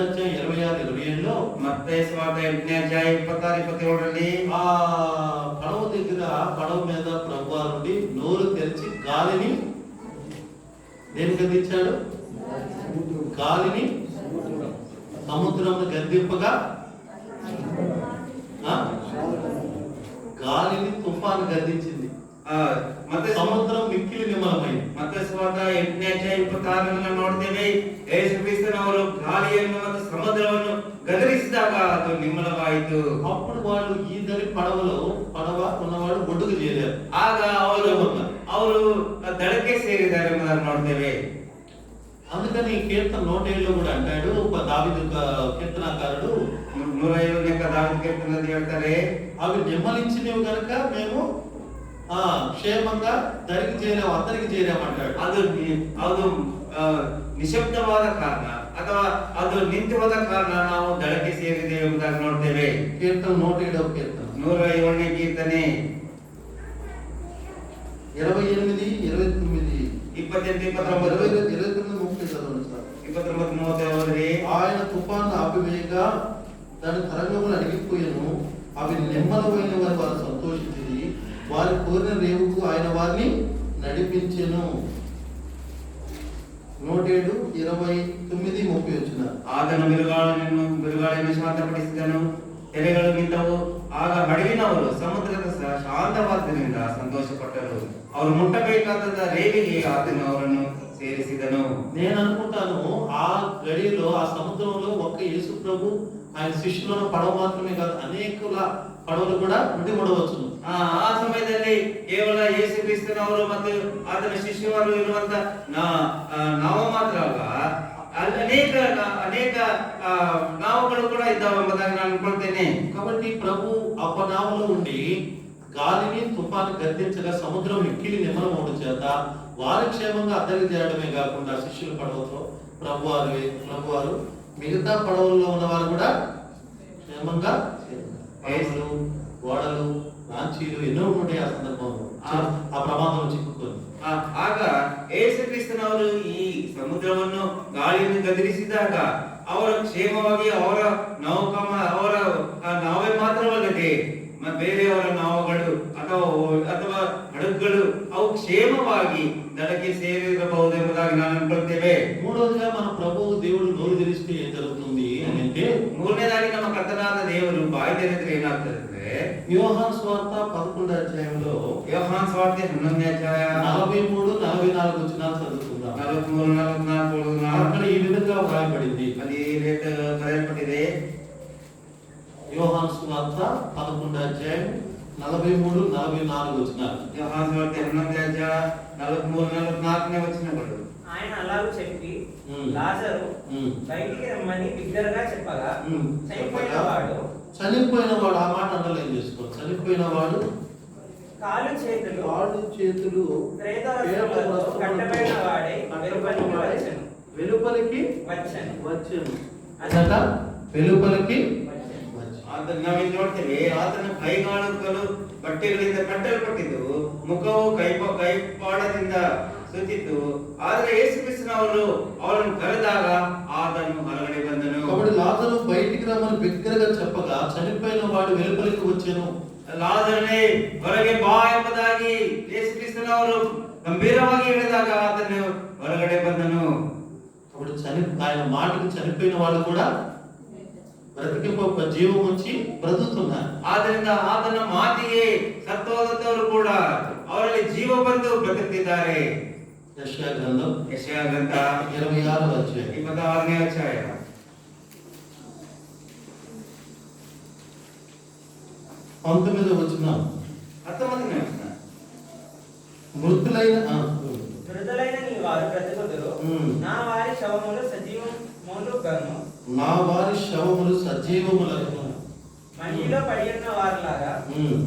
అధ్యాయం 26-27లో ಮತ್ತಾಯ ಸುವಾರ್ತೆ 8ನೇ ಅಧ್ಯಾಯ 26-27ರಲ್ಲಿ ఆ పడవ దగ్గర పడవ మీద ప్రభువు నుండి నోరు తెరిచి గాలిని దేనికి గద్దించాడు? గాలిని సముద్రంలో గద్దింపగా గాలిని తుఫాను గద్దించింది. ಮತ್ತೆ సముద్రం మిక్కిలి నిమ్మలమైంది. ಮತ್ತೆ ಸುವಾರ್ತೆ 8ನೇ ಅಧ್ಯಾಯ 26ರಲ್ಲಿ ನೋಡ್ತೇವೆ, ಯೇಸು ಕ್ರಿಸ್ತನವರು ಗಾಳಿಯನ್ನು ಮತ್ತು ಸಮುದ್ರವನ್ನು ಗದರಿಸಿದಾಗ ಅದು ನಿಮ್ಮಲವಾಯಿತು. అప్పుడు వాళ్ళు ఈదరి పడవ ఉన్నవాడు ఒడ్డుకు చేరారు. ಆಗ ಅವರು ದಡಕ್ಕೆ ಸೇರಿದ್ದಾರೆ ಎಂಬುದನ್ನು ನೋಡ್ತೇವೆ. అందుకని కీర్తన 107లో కూడా అంటాడు, దావీదు కీర్తనకారుడు 105ನೇ దావీదు కీర్తనలో ಹೇಳ್ತಾರೆ, అవి నెమ్మలించినవి కనుక మేము క్షేమంగా దరికి చేరాము, అందరికి చేరామంటాడు. ಅದು ನಿಶಬ್ದವಾದ ಕಾರಣ ಅಥವಾ ಅದು ನಿಂತು ಹೋದ ಕಾರಣ ನಾವು ದಳಕ್ಕೆ ಸೇರಿದ್ದೇವೆ ಎಂಬುದಾಗಿ ನೋಡ್ತೇವೆ. కీర్తన 107వ కీర్తన 105ನೇ ಕೀರ್ತನೆ 28, 29, 28, 29, 30 చదవండి సార్. 29, 30 ఓదిరి. ఆయన తుఫాను ఆపివేయగా దాని తరంగములు అడిగిపోయాను, అవి నెమ్మలమైన వారు సంతోషించింది, వారి కోరిన రేవుకు ఆయన వారిని నడిపించెను. 107, 29, 30 వచ్చిన. ಆತನು ಬಿರುಗಾಳಿಯನ್ನು ಶಾಂತಪಡಿಸಿದನು, ತೆರೆಗಳು ನಿಂತವು, ಆಗ ಹಡಗಿನವರು ಸಮುದ್ರದ ಶಾಂತವಾದ್ದರಿಂದ ಸಂತೋಷಪಟ್ಟರು, ಅವರು ಮುಟ್ಟಬೇಕಾದ ರೇವಿಗೆ ಆತನು ಅವರನ್ನು ಸೇರಿಸಿದನು. నేను అనుకుంటాను ఆ గడిలో ఆ సముద్రంలో ఒక్క యేసు ప్రభు ఆయన శిష్యుల పడవ మాత్రమే కాదు, అనేకుల పడవలు కూడా ఉండి ఉండవచ్చు. ಆ ಸಮಯದಲ್ಲಿ ಕೇವಲ ಯೇಸು ಕ್ರಿಸ್ತನವರು ಮತ್ತು ಆತನ ಶಿಷ್ಯರು ಇರುವಂತ ನಾವು ಮಾತ್ರ ಅಲ್ಲ, ಅನೇಕ ನಾವುಗಳು ಕೂಡ ಇದ್ದಾವೆ ಎಂಬುದಾಗಿ ನಾನು ಅನ್ಕೊಳ್ತೇನೆ. కాబట్టి ప్రభు అపనామలో ఉండి గాలిని తుఫాను గద్దించగా సముద్రం మిక్కిలి నిమ్మలమవడం చేత వారి క్షేమంగా అద్దరికి చేయడమే కాకుండా శిష్యుల పడవతో ప్రభువారు మిగతా పడవల్లో ఉన్న వారు కూడా క్షేమంగా పడవలు, ఓడలు, లాంచీలు ఎన్నో ఉంటాయి ఆ సందర్భంలో ఆ ప్రమాదంలో చిక్కుకొని. ಆಗ ಯೇಸು ಕ್ರಿಸ್ತನವರು ಈ ಸಮುದ್ರವನ್ನು ಗಾಳಿಯನ್ನು ಗದರಿಸಿದಾಗ ಅವರ ಕ್ಷೇಮವಾಗಿ ಅವರ ನಾವೇ ಮಾತ್ರವಲ್ಲದೆ ಬೇರೆಯವರ ನಾವುಗಳು ಅಥವಾ ಹಡಗುಗಳು ಅವು ಕ್ಷೇಮವಾಗಿ ದಡಕ್ಕೆ ಸೇರಿರಬಹುದು ಎಂಬುದಾಗಿ ನಾನು ಅನ್ಕೊಳ್ತೇವೆ. మూడోదిగా మన ప్రభువు దేవుడు నోరు తెరిస్తే ఏం జరుగుతుంది అని అంటే, ಮೂರನೇದಾಗಿ ನಮ್ಮ ಕರ್ತನಾದ ದೇವರು ಬಾಯಿ ತೆರೆದ್ರೆ ಏನಾಗ್ತದೆ ಅಂದ್ರೆ, యోహాను సువార్త 11వ అధ్యాయంలో ಯೋಹಾನ ಸುವಾರ್ತೆ 11ನೇ అధ్యాಯ 43, 44 వచనాలు చదువుకుందాం. 43, 44 అక్కడ ఈ విధంగా వ్రాయబడింది. అది బರೆಯಲ್ಪಟ್ಟಿದೆ. యోహాను సువార్త 11వ అధ్యాయం 43, 44 వచనాలు. ಯೋಹಾನ ಸುವಾರ್ತೆ 11ನೇ అధ్యాయ 43, 44ನೇ వచనಗಳು. ఆయన అలాగూ చెప్పి లాజరు బయటికి రమ్మని బిగ్గరగా చెప్పగా చనిపోయిన వాడు, ఆ మాట అండర్లైన్ చేసుకో, చనిపోయిన వాడు కాళ్ళు చేతులు కట్టబడిన వాడే వెలుపలికి వచ్చెను. అదట వెలుపలికి ನಾವಿಲ್ಲಿ ನೋಡ್ತೇವೆ, ಆತನ ಕೈಗಾಳುಗಳು ಬಟ್ಟೆಗಳಿಂದ ಕಟ್ಟಲ್ಪಟ್ಟಿದ್ದು, ಮುಖವು ಕೈಪಾಡದಿಂದ ಸುತ್ತಿತ್ತು. ಆದರೆ ಯೇಸು ಕ್ರಿಸ್ತನವರು ಅವರನ್ನು ಕರೆದಾಗ ಆತನು ಹೊರಗಡೆ ಬಂದನು. కాబట్టి లాజరు బయటికి రమ్మని బిగ్గరగా చెప్పగా చనిపోయిన వాడు వెలుపలికి వచ్చెను. ಲಾಜರನೇ ಹೊರಗೆ ಬಾ ಎಂಬುದಾಗಿ ಯೇಸು ಕ್ರಿಸ್ತನವರು ಗಂಭೀರವಾಗಿ ಹೇಳಿದಾಗ ಆತನು ಹೊರಗಡೆ ಬಂದನು. కాబట్టి ఆయన మాటకి చనిపోయిన వాళ్ళు కూడా బ్రతికింప జీవం వచ్చి బ్రతుకుతున్నారు. ಆದ್ದರಿಂದ ಆತನ ಮಾತಿಗೆ ಸತ್ತೋದವರು ಕೂಡ ಅವರಲ್ಲಿ ಜೀವ ಬಂದು ಬ್ರತಿಕ್ತಿದ್ದಾರೆ. ಯೆಶಯಾ ಗ್ರಂಥಂ 26వ అధ్యాయం 26ನೇ అధ్యాయ 19వ వచనం. 19ನೇ వచన. మృతులైన నీ వారు బ్రతుకుదురు, నా వారి శవములు సజీవములను మండిలో పడి ఉన్న వారిలాగా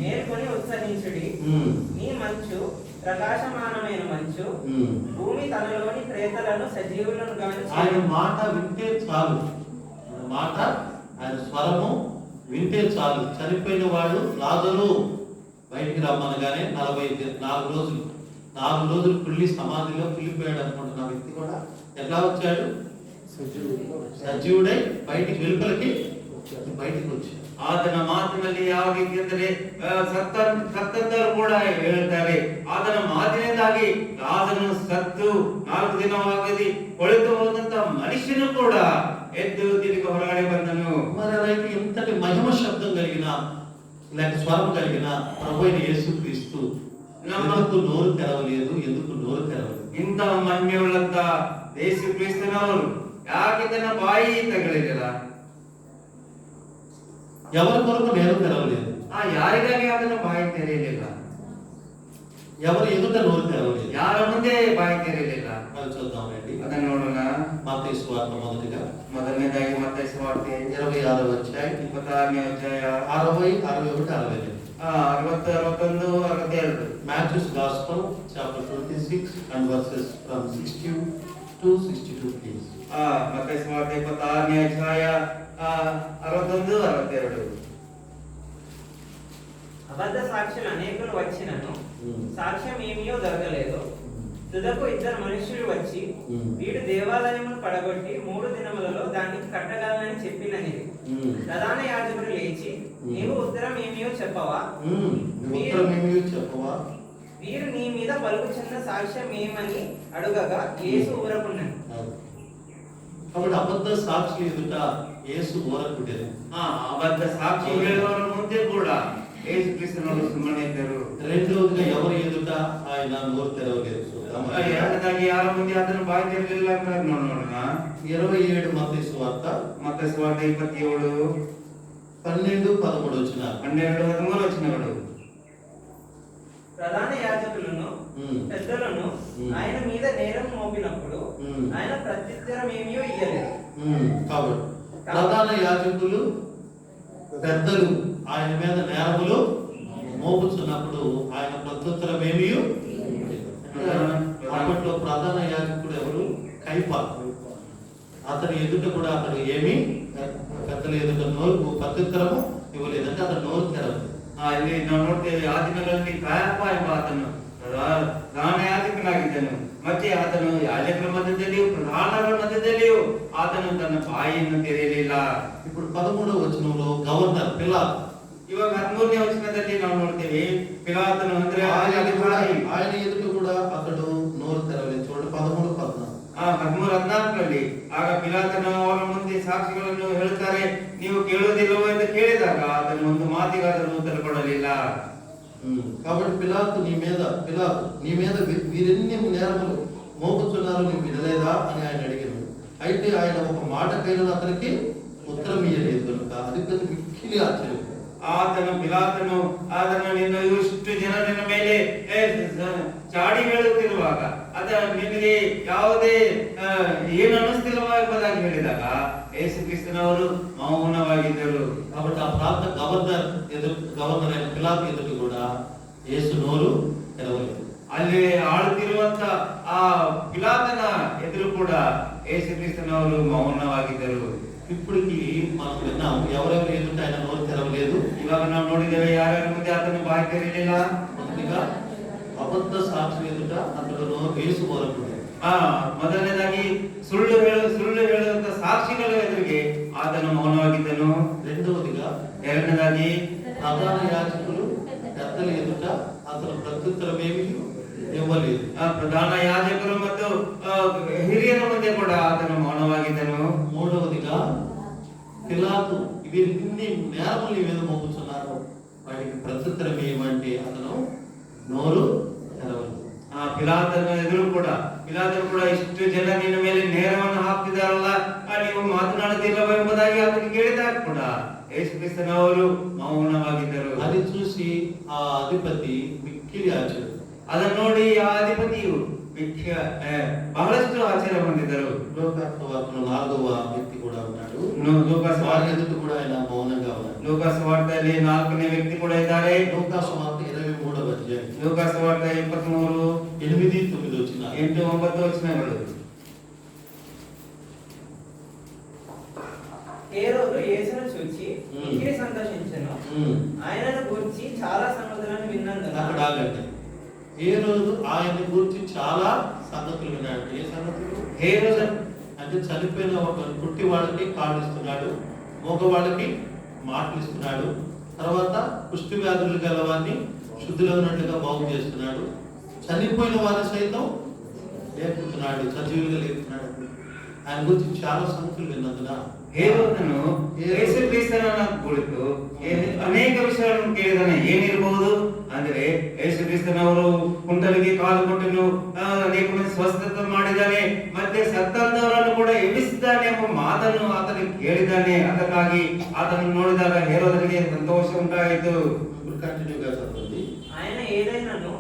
మేల్కొని ఉత్సహించుడి. నీ మంచు ప్రకాశమానమైన మంచు భూమి తనలోని ప్రేతలను సజీవులను గాని. ఆయన మాట వింటే చాలు, ఆయన స్వరము వింటే చాలు. చనిపోయిన వాడు లాజరు బయటికి రమ్మనగానే 4 రోజులు కుళ్ళి సమాధిలో కుళ్ళిపోయాడు అనుకుంటున్న వ్యక్తి కూడా ఎట్లా వచ్చాడు? సజీవుడై బయటికి వెలుపలికి వచ్చాడు. ಆತನ ಮಾತಿನಲ್ಲಿ ಯಾವ ರೀತಿ ಅಂದರೆ ಸತ್ತಂತರು ಕೂಡ ಹೇಳ್ತಾರೆ, ಆತನ ಮಾತಿನಿಂದಾಗಿ ಲಾಜರನು ಸತ್ತು 4 ದಿನವಾಗಲಿ ಕೊಳೆತು ಹೋದಂತ ಮನುಷ್ಯನು ಕೂಡ ಎದ್ದು ತಿರುಗಿ ಹೊರಗಡೆ ಬಂದನು. మరి అలాగే ఇంతటి మహిమ శబ్దం కలిగిన లేక స్వరం కలిగిన ప్రభు అయిన యేసుక్రీస్తు ఎందుకు నోరు తెరవలేదు? ಇಂಥ ಮಹಿಮೆಯುಳ್ಳಂತ ಯೇಸು ಕ್ರಿಸ್ತನವರು ಯಾಕೆ ತನ್ನ ಬಾಯಿ ತಗಳಿರಲಿಲ್ಲ? ఎవరి కొరకు నేను తెరవలేదు? ಯಾರಿಗಾಗಿ ಆತನ ಬಾಯಿ ತೆರೆಯಲಿಲ್ಲ? ఎవరు ఎదుట నోరు తెరవలేదు? ಯಾರ ಮುಂದೆ ಬಾಯಿ ತೆರೆಯಲಿಲ್ಲ? అది చూద్దాం రండి. ಅದನ್ನು ನೋಡೋಣ. మత్తయి సువార్త మొదటిగా ಮೊದಲನೇದಾಗಿ ಮತ್ತಾಯ ಸುವಾರ್ತೆ 26వ అధ్యాయం 26ನೇ ಅಧ್ಯಾಯ 60, 61, 62. 60, 61, 62. Matthew's Gospel, chapter 26 and verses from 60 to 62, please. ಮತ್ತಾಯ ಸುವಾರ್ತೆ 26ನೇ ಅಧ್ಯಾಯ 61, 62. అబద్ధ సాక్షులు అనేకులు వచ్చినను సాక్ష్యం ఏమీయో దొరకలేదు. తుదకు ఇద్దరు మనుషులు వచ్చి వీడు దేవాలయమును పడగొట్టి 3 దినములలో దాన్ని కట్టగలనని చెప్పిననిది. ప్రధాన యాజకుడు లేచి నీవు ఉత్తరం ఏమీయో చెప్పవా? వీరు నీ మీద పలుకుచున్న సాక్ష్యం ఏమని అడుగగా యేసు ఊరకున్నాడు. కాబట్టి అబద్ధ సాక్షి ఎదుట యేసు ఊరకుండేది. అబద్ధ సాక్షి ಹೇಳುವವರ ಮುಂದೆ ಕೂಡ యేసు క్రీస్తును సుಮ್ಮನೆ ಇದ್ದರು. రెండవదిగా ఎవరు ఎదుట ఆయన నోరు తెరవలేదు. ಎರಡನೇದಾಗಿ ಯಾರ ಮುಂದೆ ಆತನು ಬಾಯಿ ತೆರೆಯಲಿಲ್ಲ ಅಂತ ನೋಡೋಣ. 27 మత్తయి సువార్త, మత్తయి సువార్త 27, 12, 13 వచనాలు. 12, 13 వచనాలు. ప్రధాన యాజకులను పెద్దలను ఆయన మీద నేరం మోపినప్పుడు ఆయన ప్రత్యుత్తరం ఏమీయో ఇయ్యలేదు. కాబట్టి ప్రధాన యాజకులు పెద్దలు ఆయన మీద నేరములు మోపుచున్నప్పుడు ఆయన ప్రత్యుత్తరం ఏమీ. అప్పట్లో ప్రధాన యాజకుడు ఎవరు? కైప. అతని ఎదుట కూడా అతడు ఏమి పెద్దల ఎదుట నోరు ప్రత్యుత్తరము ఇవ్వలేదంటే అతను నోరు తెరవలేదు. ಇಲ್ಲಿ ನಾವು ನೋಡ್ತೇವೆ ಆ ದಿನಗಳಲ್ಲಿ ಕಾಯಪ್ಪ ಎಂಬ ಆತನು ಪ್ರಧಾನ ಯಾಜಕನಾಗಿದ್ದನು. ಮತ್ತೆ ಆತನು ಯಾಜಕರ ಮಧ್ಯದಲ್ಲಿಯೂ ಪ್ರಧಾನರ ಮಧ್ಯದಲ್ಲಿಯೂ ಆತನು ತನ್ನ ಬಾಯಿಯನ್ನು ತೆರೆಯಲಿಲ್ಲ. ఇప్పుడు 13వ వచనంలో గవర్నర్ పిలాతు. ಇವಾಗ 13ನೇ ವಚನದಲ್ಲಿ ನಾವು ನೋಡ್ತೇವೆ ಪಿಲಾತನು ಅಂದ್ರೆ ఆయన ఎదుట కూడా అతడు నోరు తెరవలేదు. చూడండి 13, 14. 13, 14ರಲ್ಲಿ ಆಗ ಪಿಲಾತನು ಅವರ ಮುಂದೆ ಸಾಕ್ಷಿಗಳನ್ನು ಹೇಳುತ್ತಾರೆ, ನೀವು ಕೇಳುವುದಿಲ್ಲವೋ ಎಂದು ಕೇಳಿದಾಗ ಆತನು ಒಂದು ಮಾತಿಗಾದರೂ ಉತ್ತರ ಕೊಡಲಿಲ್ಲ. కాబట్టి పిలాతు నీ మీద వీరెన్ని నేరములు మోపుతున్నారు, నీవు వినలేదా అని ఆయన అడిగారు. అయితే ఆయన ఒక మాటకైనా అతనికి ఉత్తరం ఇయ్యలేదు కనుక అది పెద్ద మిక్కిలి ఆశ్చర్యం. ಆತನು ಪಿಲಾತನು ಅದನ್ನು ನಿನ್ನ ಇಷ್ಟು ಜನರ ಮೇಲೆ ಚಾಡಿ ಹೇಳುತ್ತಿರುವಾಗ ಅದ ನಿನಗೆ ಯಾವುದೇ ಏನು ಅನಿಸ್ತಿಲ್ಲವಾ ಎಂಬುದಾಗಿ ಹೇಳಿದಾಗ ಯೇಸು ಕ್ರಿಸ್ತನವರು ಮೌನವಾಗಿದ್ದರು. కాబట్టి ఆ ప్రాంత గవర్నర్ అయిన పిలాతు ఎదుట కూడా యేసు నోరు తెరవలేదు. ಅಲ್ಲಿ ಆಳುತ್ತಿರುವಂತ ಆ ಪಿಲಾತನ ಎದುರು ಕೂಡ ಯೇಸು ಕ್ರಿಸ್ತನವರು ಮೌನವಾಗಿದ್ದರು. ఇప్పటికి మనం విన్నాం ఎవరెవరు ఎదుట ఆయన నోరు తెరవలేదు. ಇವಾಗ ನಾವು ನೋಡಿದ್ದೇವೆ ಯಾರ್ಯಾರ ಮುಂದೆ ಆತನು ಬಾಯಿ ತೆರೆಯಲಿಲ್ಲ. మొదటిగా అబద్ధ సాక్షి ఎదుట అతడు నోరు యేసు ఊరకుండేది. ಮೊದಲನೇದಾಗಿ ಸುಳ್ಳು ಹೇಳುವಂತ ಸಾಕ್ಷಿಗಳ ಎದುರಿಗೆ ಆತನು ಮೌನವಾಗಿದ್ದನು. రెండవదిగా ಎರಡನೇದಾಗಿ ప్రధాన యాజకులు పెద్దల ఎదుట అతను ప్రత్యుత్తరం ఏమీ ఇవ్వలేదు. ಪ್ರಧಾನ ಯಾಜಕರು ಮತ್ತು ಹಿರಿಯರ ಮುಂದೆ ಕೂಡ ಆತನು ಮೌನವಾಗಿದ್ದನು. మూడవదిగా పిలాతు వీరిన్ని నేరములు ఈ మీద మోపుతున్నారు, వాటికి ప్రత్యుత్తరం ఏమంటే అతను నోరు తెరవలేదు. ಪಿಲಾತನ ಎದುರು ಕೂಡ ಇಷ್ಟು ಜನ ನಿನ್ನ ಮೇಲೆ ನೇರವನ್ನು ಹಾಕ್ತಿದಾರಲ್ಲ, ನೀವು ಮಾತನಾಡುತ್ತಿಲ್ಲವ ಎಂಬುದಾಗಿ ಆತನಿಗೆ ಕೇಳಿದಾಗ ಕೂಡ ಯೇಸು ಕ್ರಿಸ್ತನವರು ಮೌನವಾಗಿದ್ದರು. అది చూసి ఆ అధిపతి మిక్కిలి ఆశ్చర్య. ಅದನ್ನು ನೋಡಿ ಆ ಅಧಿಪತಿಯು ಬಹಳಷ್ಟು ಆಶ್ಚರ್ಯ ಹೊಂದಿದರು. లోకాసువార్తలో 4వ వ్యక్తి కూడా ఉన్నాడు. ಲೋಕಸುವಾರ್ತೆ ఎదుట కూడా ఆయన మౌనంగా ఉన్నాడు. ಲೋಕಸುವಾರ್ತೆಯಲ್ಲಿ 4ನೇ ವ್ಯಕ್ತಿ ಕೂಡ ಇದ್ದಾರೆ. లోకాసువార్త 23వ అధ్యాయం ಲೋಕಸುವಾರ್ತೆ 23, 8, 9 వచనాలు. 8, 9 ವಚನಗಳು. హేరోదు యేసును చూచి మిక్కిలి సంతోషించెను. ఆయనను గురించి చాలా సంగతులను విన్నందున. అక్కడ ఆగండి. ఏ రోజు ఆయన గురించి చాలా సంగతులు విన్నాడు. ఏ సంగతులు? హేరోదు అంటే చనిపోయిన ఒక పుట్టి వాళ్ళకి కాళ్ళు ఇస్తున్నాడు, మగవాళ్ళకి మాటలు ఇస్తున్నాడు, తర్వాత కుష్టి వ్యాధులు గలవాన్ని శుద్ధిలో ఉన్నట్లుగా బాగు చేస్తున్నాడు, చనిపోయిన వారిని సైతం లేపుతున్నాడు, సజీవులుగా లేపుతున్నాడు. ఆయన గురించి చాలా సంగతులు విన్నందున ಹೇರೋದನು ಯೇಸು ಕ್ರಿಸ್ತನನ್ನ ಕುರಿತು ಅನೇಕ ವಿಷಯಗಳನ್ನು ಕೇಳಿದಾನೆ. ಏನಿರಬಹುದು ಅಂದ್ರೆ ಯೇಸು ಕ್ರಿಸ್ತನವರು ಕುಂಟಲಿಗೆ ಕಾಲು ಕೊಟ್ಟನು, ಅನೇಕ ಮಂದಿ ಸ್ವಸ್ಥತೆ ಮಾಡಿದ್ದಾನೆ, ಮತ್ತೆ ಸತ್ತಂತವರನ್ನು ಕೂಡ ಎಬ್ಬಿಸಿದ್ದಾನೆ ಎಂಬ ಮಾತನ್ನು ಆತನಿಗೆ ಕೇಳಿದ್ದಾನೆ. ಅದಕ್ಕಾಗಿ ಆತನನ್ನು ನೋಡಿದಾಗ ಹೇರೋದನಿಗೆ ಸಂತೋಷ ಉಂಟಾಯಿತು. కంటిన్యూగా చదవండి. ఆయన ఏదైనాను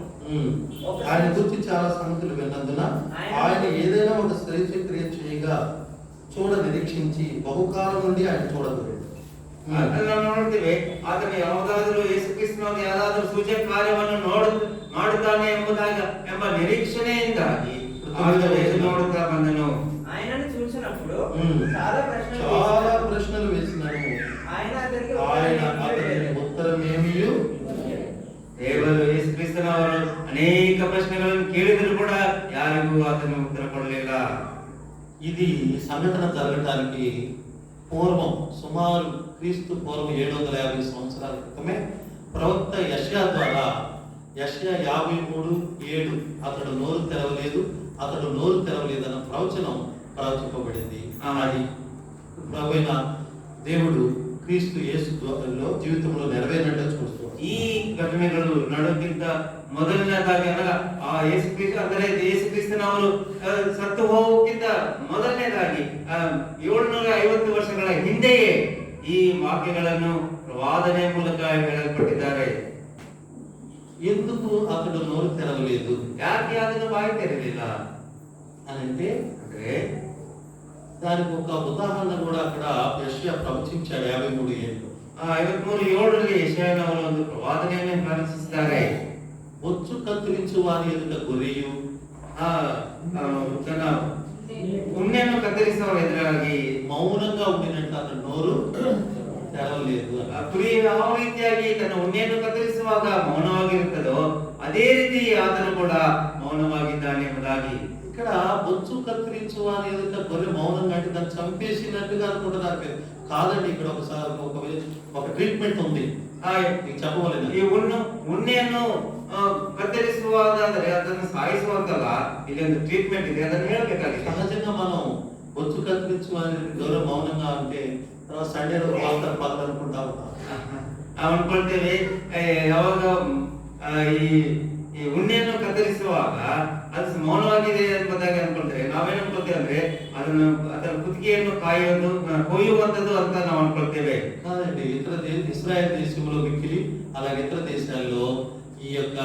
ఆయన గురించి చాలా సంగతులు విన్నందున ఆయన ఏదైనా ఒక శ్రేష్ఠక్రియ చేయగా చూడ నిరీక్షించి బహుకాలం నుండి ఆయన చూడలేదు. ಅದನ್ನ ನಾವು ನೋಡ್ತೇವೆ. ಆತನು ಯಾವುದಾದರೂ ಯೇಸು ಕ್ರಿಸ್ತನವನು ಯಾವುದಾದರೂ ಸೂಚಕ ಕಾರ್ಯವನ್ನು ಮಾಡುತ್ತಾನೆ ಎಂಬ ನಿರೀಕ್ಷಣೆಯಿಂದಾಗಿ ಆತನು ಎದುರು ನೋಡುತ್ತಾ ಬಂದನು. ఆయనను చూసినప్పుడు చాలా ప్రశ్నలు వేసినాను. ఆయన అతనికి ఉత్తరం ఏమీయు ದೇವರು ಯೇಸು ಕ್ರಿಸ್ತನವರು ಅನೇಕ ಪ್ರಶ್ನೆಗಳನ್ನು ಕೇಳಿದರೂ ಕೂಡ ಯಾರಿಗೂ ಆತನು ಉತ್ತರ ಕೊಡಲಿಲ್ಲ. ఇది సంఘటన జరగటానికి పూర్వం సుమారు క్రీస్తు పూర్వం 750 సంవత్సరాల క్రితమే ప్రవక్త యెషయా ద్వారా యెషయా 53:7 అతడు నోరు తెరవలేదు అన్న ప్రవచనం ప్రవచింపబడింది. అది ప్రభువైన దేవుడు క్రీస్తు యేసు జీవితంలో నెరవేరినట్టు చూస్తాం. ಈ ಘಟನೆಗಳು ನಡೆಯೋಕ್ಕಿಂತ ಮೊದಲನೇದಾಗಿ అనగా ಆ ಯೇಸು ಕ್ರಿಸ್ತ ಅಂದರೆ ಯೇಸು ಕ್ರಿಸ್ತನವರು ಸತ್ತು ಹೋಗೋಕ್ಕಿಂತ ಮೊದಲನೇದಾಗಿ 750 ವರ್ಷಗಳ ಹಿಂದೆಯೇ ಈ ವಾಕ್ಯಗಳನ್ನು ವಾದನೆ ಮೂಲಕ ಹೇಳಲ್ಪಟ್ಟಿದ್ದಾರೆ. ఎందుకు అతడు నోరు తెరవలేదు, ಯಾಕೆ ಅದನ್ನು ಬಾಯಿ ತೆರೆಯಲಿಲ್ಲ అంటే ಅಂದ್ರೆ దానికి ఒక ఉదాహరణ కూడా అక్కడ యెషయా ప్రవచించాడు 53:7. 53:7 ಯೆಶಾಯನವರು ಒಂದು ಪ್ರವಾದನೆಯನ್ನು ಪ್ರಾರಂಭಿಸಿದ್ದಾರೆ. బొచ్చు కత్తిరించు వారి ఎదుట గొర్రెయు ತನ್ನ ಉಣ್ಣೆಯನ್ನು ಕತ್ತರಿಸುವ ಎದುರಾಗಿ మౌనంగా ఉండినట్టు అతడు నోరు తెరవలేదు. ಕುರಿ ಯಾವ ರೀತಿಯಾಗಿ ತನ್ನ ಉಣ್ಣೆಯನ್ನು ಕತ್ತರಿಸುವಾಗ ಮೌನವಾಗಿರುತ್ತದೋ ಅದೇ ರೀತಿ ಆತನು ಕೂಡ ಮೌನವಾಗಿದ್ದಾನೆ ಎಂಬುದಾಗಿ ఇక్కడ బొచ్చు కత్తిరించు వారి ఎదుట గొర్రె మౌనంగా అంటే దాన్ని చంపేసినట్టుగా అనుకుంటున్నారు. కాదండి, ఇక్కడ ఒక ట్రీట్మెంట్ ఉంది, మీకు చెప్పవలేదు. ಈ ಉಣ್ಣೆಯನ್ನು ಕತ್ತರಿಸುವುದಾದರೆ ಅದನ್ನು ಸಾಯಿಸುವಂತಲ್ಲ, ಇಲ್ಲಿ ಒಂದು ಟ್ರೀಟ್ಮೆಂಟ್ ಇದೆ, ಅದನ್ನು ಹೇಳಬೇಕಾಗಿದೆ. సహజంగా మనం బొచ్చు కత్తిరించు వారి గొర్రె మౌనంగా అంటే తర్వాత సండే రోజు పాత్ర అనుకుంటా ఉంటాం. ಅನ್ಕೊಳ್ತೇವೆ ಯಾವಾಗ ಈ ಉಣ್ಣೆಯನ್ನು ಕತ್ತರಿಸುವಾಗ ಅದು ಮೌನವಾಗಿದೆ ಎಂಬುದಾಗಿ ಅನ್ಕೊಳ್ತೇವೆ. ನಾವೇನು ಅನ್ಕೊಳ್ತೇವೆ ಅಂದ್ರೆ ಅದರ ಕುತ್ತಿಗೆಯನ್ನು ಕೊಯ್ಯುವಂತದ್ದು ಅಂತ ನಾವು ಅನ್ಕೊಳ್ತೇವೆ. కాదండి, ఇస్రాయేల్ దేశంలో మిక్కిలి అలాగే ఇతర దేశాల్లో ఈ యొక్క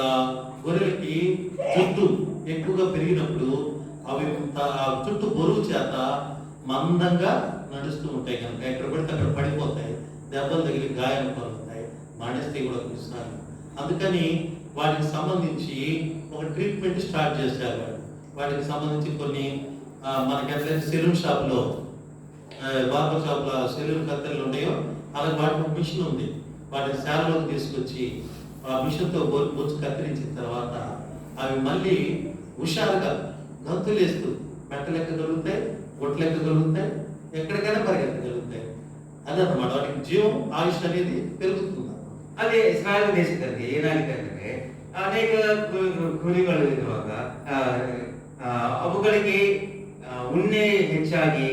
గొర్రెలకి జుట్టు ఎక్కువగా పెరిగినప్పుడు అవి చుట్టూ బరువు చేత మందంగా నడుస్తూ ఉంటాయి కనుక ఎక్కడ పడితే అక్కడ పడిపోతాయి, దెబ్బలు తగిలి గాయాలు పడుతాయి, మానేస్తే కూడా కొన్నిసార్లు. అందుకని వాటికి సంబంధించి ఒక ట్రీట్మెంట్ స్టార్ట్ చేశారు. వాటికి సంబంధించి కొన్ని మనకి ఎట్లయితే సెలూన్ షాప్లో బార్బర్ షాప్లో సెలూన్ కత్తెరలు ఉన్నాయో అలాగే వాటికి ఒక మిషన్ ఉంది. వాటిని శాలలోకి తీసుకొచ్చి ఆ మిషన్తో బొచ్చు కత్తిరించిన తర్వాత అవి మళ్ళీ హుషారుగా గంతులు వేస్తూ మెట్టలెక్కగలుగుతాయి, ఒట్లెక్కగలుగుతాయి, ఎక్కడికైనా పరిగెత్తగలుగుతాయి. అదనమాట వాటికి జీవం ఆయుష్ అనేది పెరుగుతుంది. ಅದೇ ಇಸ್ರಾಯೇಲ್ ದೇಶದಲ್ಲಿ ಏನಾಗಿದೆ ಅಂದ್ರೆ ಅನೇಕ ಕುರಿಗಳು ಇರುವಾಗ ಅವುಗಳಿಗೆ ಉಣ್ಣೆ ಹೆಚ್ಚಾಗಿ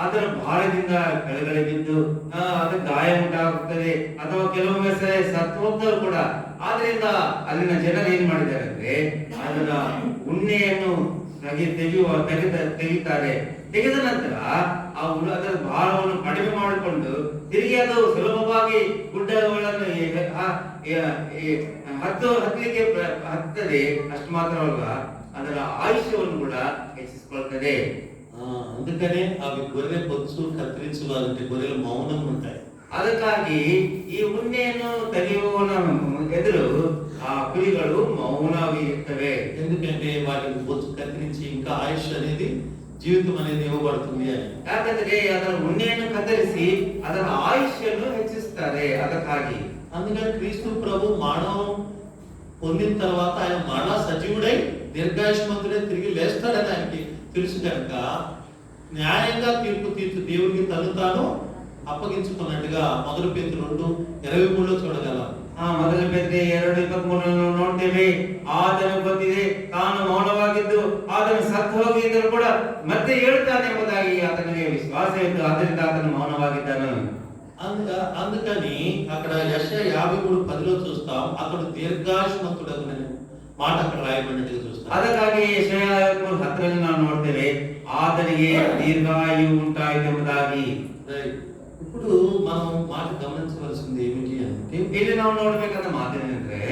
ಅದರ ಭಾರದಿಂದ ಕೆಳಗಡೆ ಬಿದ್ದು ಅದಕ್ಕೆ ಗಾಯ ಉಂಟಾಗುತ್ತದೆ ಅಥವಾ ಕೆಲವೊಮ್ಮೆ ಸತ್ತು ಹೋಗ್ತಾರೆ ಕೂಡ. ಆದ್ರಿಂದ ಅಲ್ಲಿನ ಜನರು ಏನ್ ಮಾಡಿದ್ದಾರೆ ಅಂದ್ರೆ ಅದರ ಉಣ್ಣೆಯನ್ನು ತೆಗಿತಾರೆ. ತೆಗೆದ ನಂತರ ಅದರ ಭಾರವನ್ನು ಕಡಿಮೆ ಮಾಡಿಕೊಂಡು ತಿರುಗಿ ಅದು ಸುಲಭವಾಗಿ ಗುಡ್ಡಗಳನ್ನು ಹತ್ತಲಿಕ್ಕೆ ಹತ್ತದೆ. ಅಷ್ಟು ಮಾತ್ರವಲ್ಲ, ಅದರ ಆಯುಷ್ಯವನ್ನು ಕೂಡ ಹೆಚ್ಚಿಸಿಕೊಳ್ತದೆ. అందుకనే అవి గొర్రె బొచ్చు కత్తిరించువాలంటే గొర్రెలు మౌనంగా ఉంటాయి. ಅದಕ್ಕಾಗಿ ಈ ಉಣ್ಣೆಯನ್ನು ತೆಗೆಯುವ ಎದುರು ಆ ಕುರಿಗಳು ಮೌನವಾಗಿ ಇರ್ತವೆ. ఎందుకంటే వాటికి బొచ్చు కత్తిరించి ఇంకా ఆయుష్ అనేది జీవితం అనేది ఇవ్వబడుతుంది అని. ಯಾಕಂದ್ರೆ ಅದರ ಉಣ್ಣೆಯನ್ನು ಕತ್ತರಿಸಿ ಅದರ ಆಯುಷ್ಯನ್ನು ಹೆಚ್ಚಿಸುತ್ತಾರೆ. ಅದಕ್ಕಾಗಿ అందుకని క్రీస్తు ప్రభు మానవం పొందిన తర్వాత ఆయన మరలా సజీవుడై దీర్ఘాయుష్మంతుడై తిరిగి లేస్తాడని ఆయనకి తెలుసు కనుక న్యాయంగా తీర్పు తీర్చు దేవుడికి తను తాను అప్పగించుకున్నట్టుగా 1 పేతురు 2:23 చూడగలం. ಮೊದಲ ಪೇತ್ರೆ 2:23 ನೋಡ್ತೇವೆ. ಆತನು ಗೊತ್ತಿದೆ ತಾನು ಮೌನವಾಗಿದ್ದು ಆತನು ಸತ್ತು ಹೋಗಿದ್ದರೂ ಕೂಡ ಮತ್ತೆ ಹೇಳ್ತಾನೆ ಎಂಬುದಾಗಿ ಆತನಿಗೆ ವಿಶ್ವಾಸ ಇತ್ತು. ಆದ್ದರಿಂದ ಆತನು ಮೌನವಾಗಿದ್ದಾನೆ. అందుకని అక్కడ యెషయా 53:10 చూస్తాం, అతడు దీర్ఘాయుష్మంతుడగునని మాట అక్కడ రాయబడినట్టుగా చూస్తాం. ಅದಕ್ಕಾಗಿ ಯೆಶಯಾ 53:10 ನಾವು ನೋಡ್ತೇವೆ, ಆತನಿಗೆ ದೀರ್ಘಾಯು ಉಂಟಾಯಿತು ಎಂಬುದಾಗಿ. ఇప్పుడు మనం మాట గమనించవలసింది ఏమిటి అంటే ಇಲ್ಲಿ ನಾವು ನೋಡ್ಬೇಕಾದ ಮಾತೇನೆಂದ್ರೆ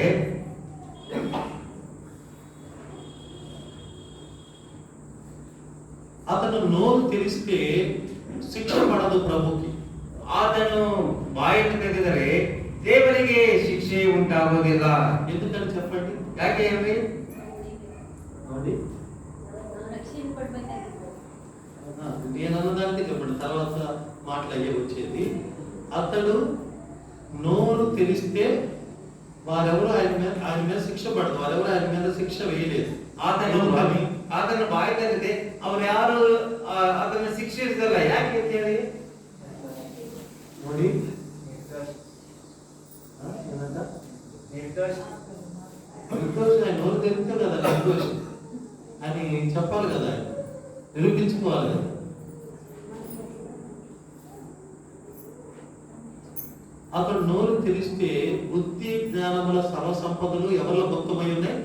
అతను నోరు తెరిస్తే ಶಿಕ್ಷ ಪಡೆದು ಪ್ರಭುಕ್ಕೆ ಆತನು ಬಾಯನ್ನು ತೆಗೆದರೆ ದೇವರಿಗೆ ಶಿಕ್ಷೆ ಉಂಟಾಗುವುದಿಲ್ಲ. ఎందుకని చెప్పండి? ಯಾಕೆ ಹೇಳ್ರಿ? ನೋಡಿ రక్షింపబడ్డారు. నేను అన్నదానికి చెప్పండి, తర్వాత మాట్లాడే వచ్చేది. అతడు నోరు తెరిస్తే వారెవరు ఆయన మీద శిక్ష పడదు, వారెవరు ఆయన మీద శిక్ష వేయలేదు. ಆತನ ಬಾಯಿ ತೆಗೆದೆ ಅವ್ರು ಯಾರು ಅದನ್ನು ಶಿಕ್ಷಿಸಲ್ಲ. ಯಾಕೆ ಅಂತ ಹೇಳಿ ನೋಡಿ ಏನಂತ నిర్దోష నిర్దోషి. ఆయన నోరు తెరిస్తే కదా నిర్దోషి అని చెప్పాలి కదా, ఆయన నిరూపించుకోవాలి కదా. అతడు నోరు తెరిస్తే బుద్ధి జ్ఞానముల సర్వ సంపదలు ఎవరిలో గుప్తమై ఉన్నాయి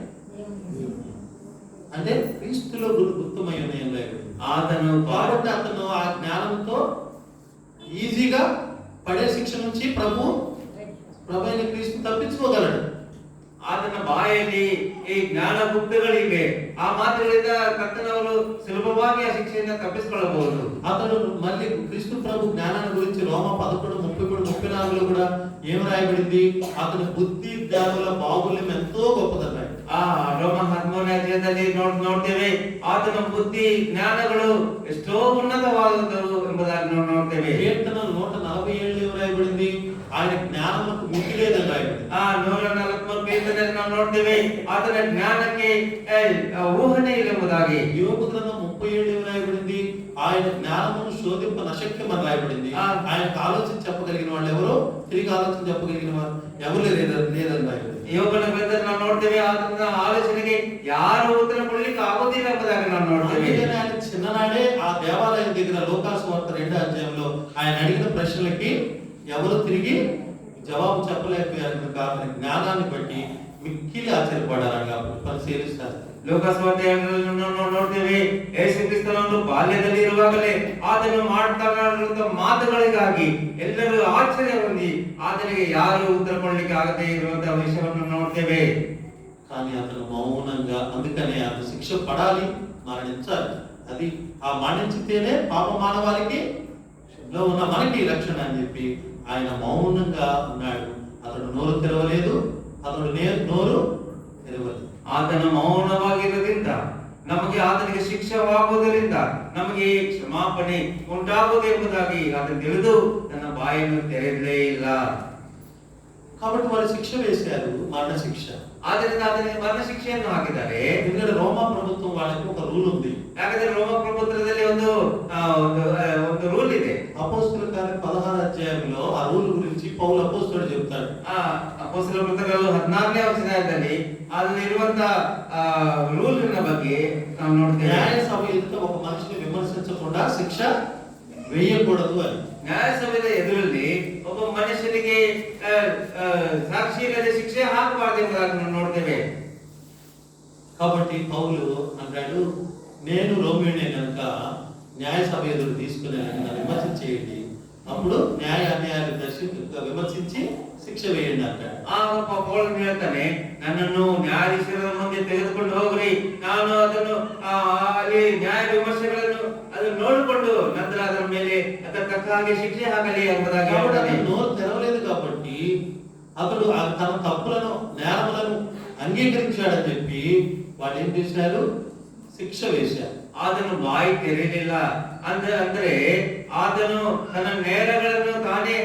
అంటే క్రీస్తులో గుప్తమై ఉన్నాయి. ఆతను కాబట్టి అతను ఆ జ్ఞానంతో ఈజీగా పడే శిక్ష నుంచి ప్రభు అయిన క్రీస్తు తప్పించుకోగలడు. ಆತನ ಬಾಯಲ್ಲಿ ಈ ಜ್ಞಾನ ಗುಪ್ತಗಳಿವೆ. ಆ ಮಾತುಗಳಿಂದ ಕರ್ತನವರು ಸುಲಭವಾಗಿ ಆ ಶಿಕ್ಷೆಯಿಂದ ತಪ್ಪಿಸಿಕೊಳ್ಳಬಹುದು. అతను మళ్ళీ క్రీస్తు ప్రభు జ్ఞానాన్ని గురించి రోమ 11:33-34 కూడా ఏం రాయబడింది? అతని బుద్ధి జ్ఞానుల బాహుల్యం ఎంతో గొప్పదన్నాడు. ಆ ರೋಮ 13ನೇ ಅಧ್ಯಾಯದಲ್ಲಿ ನೋಡ್ತೇವೆ ಆತನ ಬುದ್ಧಿ ಜ್ಞಾನಗಳು ಎಷ್ಟೋ ಉನ್ನತವಾದದ್ದು ಎಂಬುದಾಗಿ ನೋಡ್ತೇವೆ. కీర్తన 147 ఏం రాయబడింది? ఆయన జ్ఞానముకు మితి లేదని రాయబడింది. 143 ಕೀರ್ತನೆಯಲ್ಲಿ ನಾವು ನೋಡ್ತೇವೆ ಆತನ ಜ್ಞಾನಕ್ಕೆ ಊಹನೆ ಇಲ್ಲ ಎಂಬುದಾಗಿ. యోబు గ్రంథం 37 ఏం రాయబడింది? ఆయన జ్ఞానమును శోధింప అశక్యమని రాయబడింది. ఆయనకు ఆలోచన చెప్పగలిగిన వాళ్ళు ఎవరు, తిరిగి ఆలోచన చెప్పగలిగిన వారు ఎవరు లేదని రాయబడింది. ಯೋಬನ ಗ್ರಂಥದಲ್ಲಿ ನಾವು ನೋಡ್ತೇವೆ ಆತನ ಆಲೋಚನೆಗೆ ಯಾರು ಉತ್ತರ ಕೊಡಲಿಕ್ಕೆ ಆಗೋದಿಲ್ಲ ಎಂಬುದಾಗಿ ನಾವು ನೋಡ್ತೇವೆ. ఆయన చిన్ననాడే ఆ దేవాలయం దగ్గర లోకాసు వార్త 2వ అధ్యాయంలో ఆయన అడిగిన ప్రశ్నలకి ఎవరు తిరిగి జవాబు చెప్పలేకపోయారు కనుక అతని జ్ఞానాన్ని బట్టి మిక్కిలి ఆశ్చర్యపడారని పరిశీలిస్తారు. ಲೋಕಸ್ವಾರ್ತೆ ನೋಡ್ತೇವೆ ಯೇಸು ಕ್ರಿಸ್ತನನ್ನು ಬಾಲ್ಯದಲ್ಲಿ ಇರುವಾಗಲೇ ಆತನು ಮಾಡ್ತಾ ಮಾತುಗಳಿಗಾಗಿ ಎಲ್ಲರೂ ಆಶ್ಚರ್ಯ ಹೊಂದಿ ಆತನಿಗೆ ಯಾರು ಉತ್ತರ ಕೊಡಲಿಕ್ಕೆ ಆಗದೆ ಇರುವಂತಹ ವಿಷಯವನ್ನು ನೋಡ್ತೇವೆ. కానీ అతను మౌనంగా, అందుకనే అతను శిక్ష పడాలి, మరణించాలి. అది ఆ మరణించితేనే పాప మానవాళికి లో ఉన్న మనకి రక్షణ అని చెప్పి ఆయన మౌనంగా ఉన్నాడు. అతడు నోరు తెరవలేదు, అతడు నోరు తెరవలేదు. ಆತನ ಮೌನವಾಗಿರೋದ್ರಿಂದ ನಮಗೆ ಆತನಿಗೆ ಶಿಕ್ಷವಾಗುವುದರಿಂದ ನಮಗೆ ಕ್ಷಮಾಪಣೆ ಉಂಟಾಗುವುದು ಎಂಬುದಾಗಿ ಆತನು ತಿಳಿದು ತನ್ನ ಬಾಯನ್ನು ತೆರೆಯಲೇ ಇಲ್ಲ. కాబట్టి వాళ్ళు శిక్ష వేశారు, మరణ శిక్ష. ಆದ್ದರಿಂದ ಆತನಿಗೆ ಮರಣ ಶಿಕ್ಷೆಯನ್ನು ಹಾಕಿದ್ದಾರೆ. ఎందుకంటే రోమా ప్రభుత్వం వాళ్ళకి ఒక రూల్ ఉంది. ಯಾಕಂದ್ರೆ ರೋಮ ಪ್ರಭುತ್ವದಲ್ಲಿ ಒಂದು ರೂಲ್ ಇದೆ. అపోస్తలుల కార్యం 16వ అధ్యాయంలో ఆ రూల్ గురించి పౌలు అపోస్తలుడు చెప్తాడు. ಅಪೊಸ್ತಲರ ಕೃತ್ಯಗಳು 16ನೇ ಅಧ್ಯಾಯದಲ್ಲಿ ಅದರಲ್ಲಿರುವಂತಹ ರೂಲ್ನ ಬಗ್ಗೆ ನಾವು ನೋಡ್ತೇವೆ. న్యాయ సభ ఎదుట ఒక మనిషిని విమర్శించకుండా శిక్ష వేయకూడదు అని. ನ್ಯಾಯಸಭೆಯ ಎದುರಲ್ಲಿ ಒಬ್ಬ ಮನುಷ್ಯನಿಗೆ ಸಾಕ್ಷಿ ಇಲ್ಲದೆ ಶಿಕ್ಷೆ ಹಾಕಬಾರದು ಎಂಬುದಾಗಿ ನಾವು ನೋಡ್ತೇವೆ. కాబట్టి పౌలు అంటాడు, నేను రోమియోనే కనుక న్యాయ సభ ఎదురు తీసుకుని నన్ను విమర్శించేయండి, అప్పుడు న్యాయ అన్యాయాలు విమర్శించి శిక్ష వేయండి అంటాడు. ಪೌಲನು ಹೇಳ್ತಾನೆ, ನನ್ನನ್ನು ನ್ಯಾಯಾಧೀಶರ ಮುಂದೆ ತೆಗೆದುಕೊಂಡು ಹೋಗ್ರಿ, ನಾನು ಅದನ್ನು ಅಲ್ಲಿ ನ್ಯಾಯ ವಿಮರ್ಶೆಗಳನ್ನು ಅದನ್ನು ನೋಡಿಕೊಂಡು ನಂತರ ಅದರ ಮೇಲೆ ಅದರ ತಕ್ಕ ಹಾಗೆ ಶಿಕ್ಷೆ ಹಾಕಲಿ ಎಂಬುದಾಗಿ ಹೇಳ್ತಾನೆ. నోరు తెరవలేదు కాబట్టి అతడు తన తప్పులను నేరములను అంగీకరించాడని చెప్పి వాళ్ళు ఏం చేశారు? శిక్ష వేశారు. ಆತನು ಬಾಯಿ ತೆರೆಯಲಿಲ್ಲ ಅಂದ್ರೆ ಆತನು ತನ್ನ ನೇರಗಳನ್ನು ತಾನೇ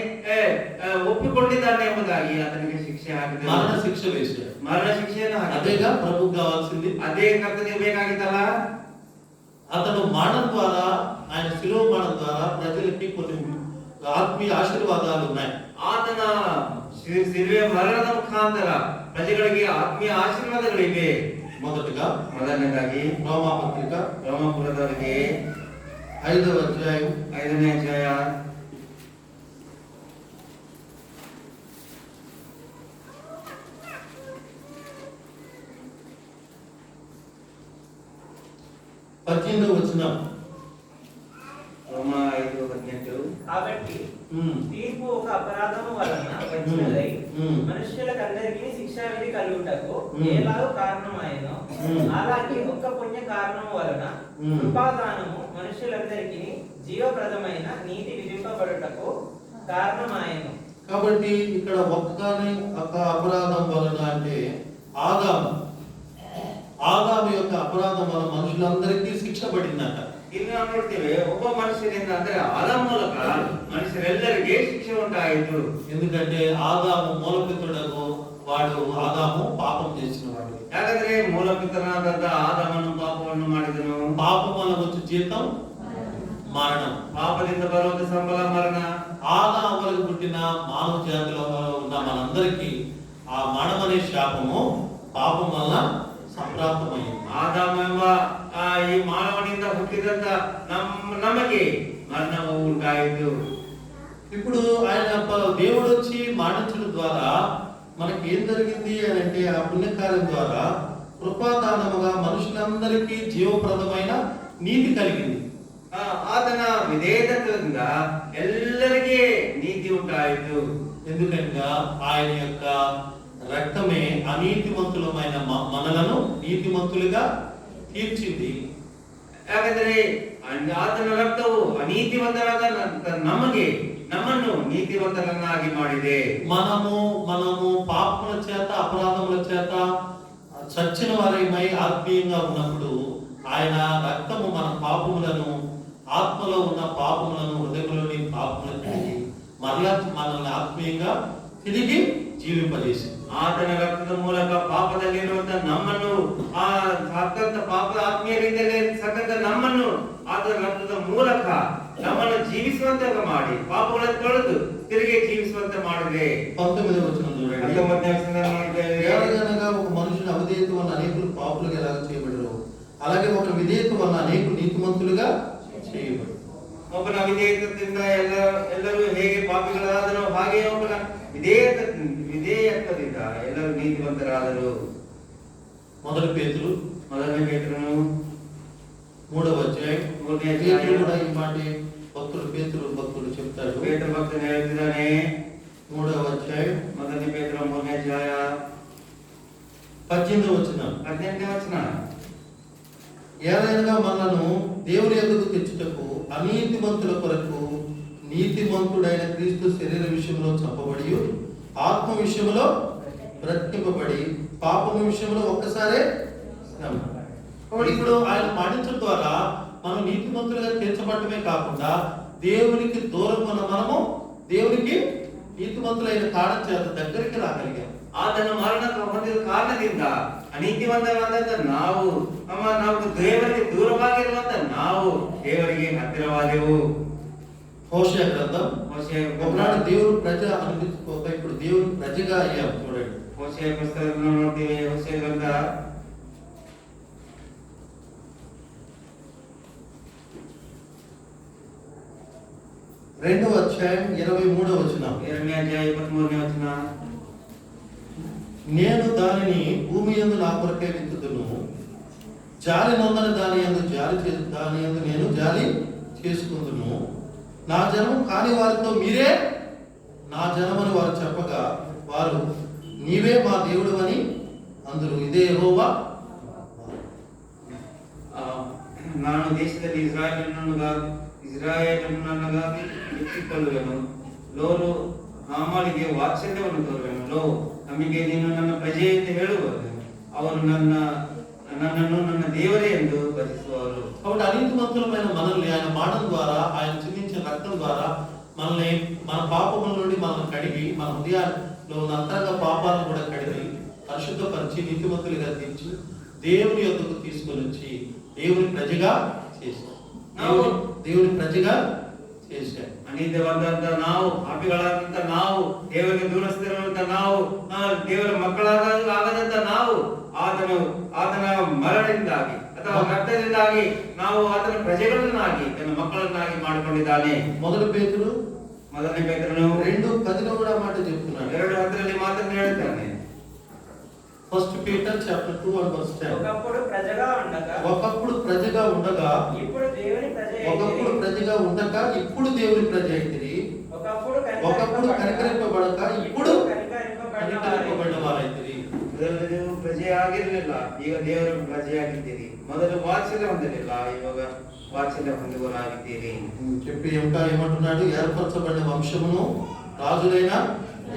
ಒಪ್ಪಿಕೊಂಡಿದ್ದಾನೆ ಎಂಬುದಾಗಿ ಆತನಿಗೆ ಶಿಕ್ಷೆ ಹಾಕಿದ మరణ శిక్ష వేశాడు. ಮರಣ ಶಿಕ್ಷೆಯನ್ನು ಹಾಕಿದ. అదేగా ప్రభుకు కావాల్సింది. ಅದೇ ಕರ್ತನಿಗೆ ಬೇಕಾಗಿತ್ತಲ್ಲ. అతను మరణం ద్వారా, ఆయన శిలువ మరణం ద్వారా ప్రజలకి కొన్ని ఆత్మీయ ఆశీర్వాదాలు ఉన్నాయి. ಆತನ ಶಿಲುಬೆಯ ಮರಣದ ಮುಖಾಂತರ ಪ್ರಜೆಗಳಿಗೆ ಆತ್ಮೀಯ ಆಶೀರ್ವಾದಗಳಿವೆ. ಮೊದಲನೇದಾಗಿ ರೋಮಾಪತ್ರಿಕ ರೋಮಾಪುರದವರಿಗೆ 5వ అధ్యాయం 5ನೇ ಅಧ್ಯಾಯ 18వ వచనం. రోమా 5:18. కాబట్టి తీర్పు ఒక అపరాధము వలన వచ్చినదై మనుష్యులకందరికీ శిక్షా విధి కలుగుటకు మ్మ్. ఎలాగో కారణమాయెనో మ్మ్. అలాగే ఒక్క పుణ్య కారణం వలన మ్మ్. కృపాదానము మనుష్యులందరికీ జీవప్రదమైన నీతి విధింపబడుటకు కారణమాయెను. కాబట్టి ఇక్కడ ఒక్కగానే ఒక అపరాధం వలన అంటే ఆదాము యొక్క అపరాధం వలన మనుషులందరికీ శిక్ష పడిందట. ಇಲ್ಲಿ ನಾವು ನೋಡ್ತೇವೆ ಒಬ್ಬ ಮನುಷ್ಯರಿಂದ ಅಂದ್ರೆ ಆದಾಮ ಮೂಲಕ ಮನುಷ್ಯರೆಲ್ಲರಿಗೆ ಶಿಕ್ಷೆ ಉಂಟಾಯಿತು. ఎందుకంటే ఆదాము మూలపితుడకు వాడు ఆదాము పాపం చేసిన వాడు. ಯಾಕಂದ್ರೆ ಮೂಲಪಿತನಾದಂತ ಆದಾಮನು ಪಾಪವನ್ನು ಮಾಡಿದನು. పాపం వల్ల వచ్చే జీతం మరణం. ಪಾಪದಿಂದ ಬರುವುದು ಸಂಬಳ ಮರಣ. ఆదాము వరకు పుట్టిన మానవ జాతిలో ఉన్న మనందరికీ ఆ మరణం అనే శాపము పాపం వల్ల సంప్రాప్తమైంది. ಆದಾಮ ಎಂಬ ಈ ಮಾನವನಿಂದ ಹುಟ್ಟಿದಂತ ನಮಗೆ ಮರಣವು ಉಂಟಾಯಿತು. ఇప్పుడు ఆయన దేవుడు వచ్చి మరణించడం ద్వారా మనకి ఏం జరిగింది అని అంటే ఆ పుణ్యకార్యం ద్వారా కృపాదానముగా మనుషులందరికీ జీవప్రదమైన నీతి కలిగింది. ಆತನ ವಿಧೇಯತೆಯಿಂದ ಎಲ್ಲರಿಗೆ ನೀತಿ ಉಂಟಾಯಿತು. ఎందుకంటే ఆయన యొక్క రక్తమే అనీతిమంతులమైన మనలను నీతిమంతులుగా తీర్చింది. ಯಾಕಂದ್ರೆ ಆತನ ರಕ್ತವು ಅನೀತಿವಂತರಾದ ನಮ್ಮನ್ನು ನೀತಿವಂತರನ್ನಾಗಿ ಮಾಡಿದೆ. మనము పాపముల చేత అపరాధముల చేత చచ్చిన వారమై ఆత్మీయంగా ఉన్నప్పుడు ఆయన రక్తము మన పాపములను ఆత్మలో ఉన్న పాపములను హృదయంలోని పాపములను మరలా మనల్ని ఆత్మీయంగా తిరిగి జీవింపజేసింది. ಆತನ ರಕ್ತದ ಮೂಲಕ ಪಾಪದಲ್ಲಿರುವಂತಹ ನಮ್ಮನ್ನು ಆ ಸತ್ತಂತ ಪಾಪ ಆತ್ಮೀಯ ರೀತಿಯಲ್ಲಿ ಸತ್ತಂತ ನಮ್ಮನ್ನು ಆತನ ರಕ್ತದ ಮೂಲಕ ನಮ್ಮನ್ನು ಜೀವಿಸುವಂತೆ ಮಾಡಿ ಪಾಪಗಳನ್ನು ತೊಳೆದು ತಿರುಗಿ ಜೀವಿಸುವಂತೆ ಮಾಡಿದೆ. 19వ వచనం చూడండి. 19వ వచనం ನೋಡ್ತೇವೆ. ఎలాగనగా ఒక మనుషుని అవిధేయత వల్ల అనేకులు పాపులుగా ఎలాగ చేయబడరు అలాగే ఒక విధేయత వల్ల అనేకులు నీతిమంతులుగా చేయబడరు. ಒಬ್ಬನ ವಿಧೇಯತ್ವದಿಂದ ಎಲ್ಲರೂ ಹೇಗೆ ಪಾಪಿಗಳಾದರೋ ಹಾಗೆ ಒಬ್ಬನ ವಿಧೇಯತ್ವದಿಂದ ಎಲ್ಲರೂ ನೀತಿವಂತರಾದರು. మొదటి పేతురు ಮೊದಲನೇ ಪೇತ್ರನು 3వ అధ్యాయం 3ನೇ పేతురు ಅಧ್ಯಾಯ కూడా ఈ మాట భక్తుడు చెప్తాడు. ಪೇತ್ರ ಭಕ್ತನು ಹೇಳ್ತಿದ್ದಾನೆ. 3వ అధ్యాయం ಮೊದಲನೇ ಪೇತ್ರ 3ನೇ ಅಧ್ಯಾಯ 18వ వచనం. 18ನೇ ವಚನ. ఏలైనగా మనలను దేవుని యొద్దకు తెచ్చుటకు అనీతిమంతుల కొరకు నీతిమంతుడైన క్రీస్తు శరీర విషయంలో చంపబడి ఆత్మ విషయంలో బ్రతికింపబడి పాపం విషయంలో ఒక్కసారే శ్రమ. ఇప్పుడు ఆయన మరణించడం ద్వారా మనం నీతిమంతులుగా తీర్చబడటమే కాకుండా దేవునికి దూరం ఉన్న మనము దేవునికి నీతిమంతులైన కారణం చేత దగ్గరికి రాగలిగాం. ಆತನ ಮರಣ ಹೊಂದಿದ ಕಾರಣದಿಂದ ಅನೀತಿವಂತರಾದಂತ ನಾವು ದೇವರಿಗೆ ದೂರವಾಗಿರುವಂತ ನಾವು ದೇವರಿಗೆ ಹತ್ತಿರವಾದೆವು. హోషేయ గ్రంథం ఒకనాడు దేవుడు ప్రజ అనిపించుకోక ఇప్పుడు దేవుడు ప్రజగా అయ్యాం. చూడండి హోషేయ పుస్తకంలో ನೋಡ್ತೀವಿ. హోషేయ గ్రంథ 2వ అధ్యాయం 23వ వచనం. 2ನೇ అధ్యాయ 23ನೇ వచన. నేను దానిని భూమి యందు నా కొరకే విత్తుదును జాలి నొందని దాని యందు నేను జాలి చేసుకుందును. నా జనము కాని వారితో మీరే నా జనమని వారు చెప్పగా వారు నీవే మా దేవుడు అని అందరూ ఇదే యెహోవా. ನಾನು ದೇಶದಲ್ಲಿ ಇಸ್ರಾಯೇಲನನ್ನಾಗಿ ಎತ್ತಿಕೊಳ್ಳುವೆನು. ಲೋರು ಹಾಮಾಳಿಗೆ ವಾತ್ಸಲ್ಯವನ್ನು ತೋರುವೆನು. ಲೋ, ನಮಗೆ ನೀನು ನನ್ನ ಪ್ರಜೆ ಎಂದು ಹೇಳುವುದು ಅವರು నన్ను ನನ್ನ దేవరే ಎಂದು భజిಸುವರು. కాబట్టి అనీతిమంతులమైన మనల్ని ఆయన మాటల ద్వారా ఆయన చిందించిన రక్తం ద్వారా మనల్ని మన పాపముల నుండి మనల్ని కడిగి మన హృదయాల్లో ఉన్న అంతరంగ పాపాలను కూడా కడిగి పరిశుద్ధపరిచి నీతిమంతులుగా తీర్చి దేవుని యొద్దకు తీసుకొని వచ్చి దేవుని ప్రజగా చేశాడు. దేవుని ప్రజగా చేశాడు. ಅನೀತಿವಾದಂತ ನಾವು, ಪಾಪಿಗಳಾದಂತ ನಾವು, ದೇವರಿಗೆ ದೂರಸ್ಥಿರುವಂತ ನಾವು, ದೇವರ ಮಕ್ಕಳಾಗದಂತ ನಾವು ಆತನ ಮರಣದಿಂದಾಗಿ ಅಥವಾ ರಕ್ತದಿಂದಾಗಿ ನಾವು ಆತನ ಪ್ರಜೆಗಳನ್ನಾಗಿ ತನ್ನ ಮಕ್ಕಳನ್ನಾಗಿ ಮಾಡಿಕೊಂಡಿದ್ದಾನೆ. మొదటి పేతురు ಮೊದಲನೇ ಪೇತ್ರನು 2:10 కూడా మాట చెప్తున్నాడు. 2:10 మాత్రం ಹೇಳ್ತಾನೆ. First Peter chapter 2:10. ఒకప్పుడు ప్రజగా ఉండగా ఇప్పుడు దేవుని ఇప్పుడు దేవుని ప్రజ అయితిరి. ఒకప్పుడు కనికరింపబడక ఇప్పుడు ಪ್ರಜೆಯಾಗಿರಲಿಲ್ಲ, ಈಗ ದೇವರ ಪ್ರಜೆಯಾಗಿದ್ದೀರಿ. ಮೊದಲು ವಾತ್ಸಲ್ಯ ಹೊಂದಲಿಲ್ಲ, ಇವಾಗ వాత్సల్య పొందుకోలాగితీరి చెప్పి ఇంకా ఏమంటున్నాడు? ఏర్పరచబడిన వంశమును, రాజులైన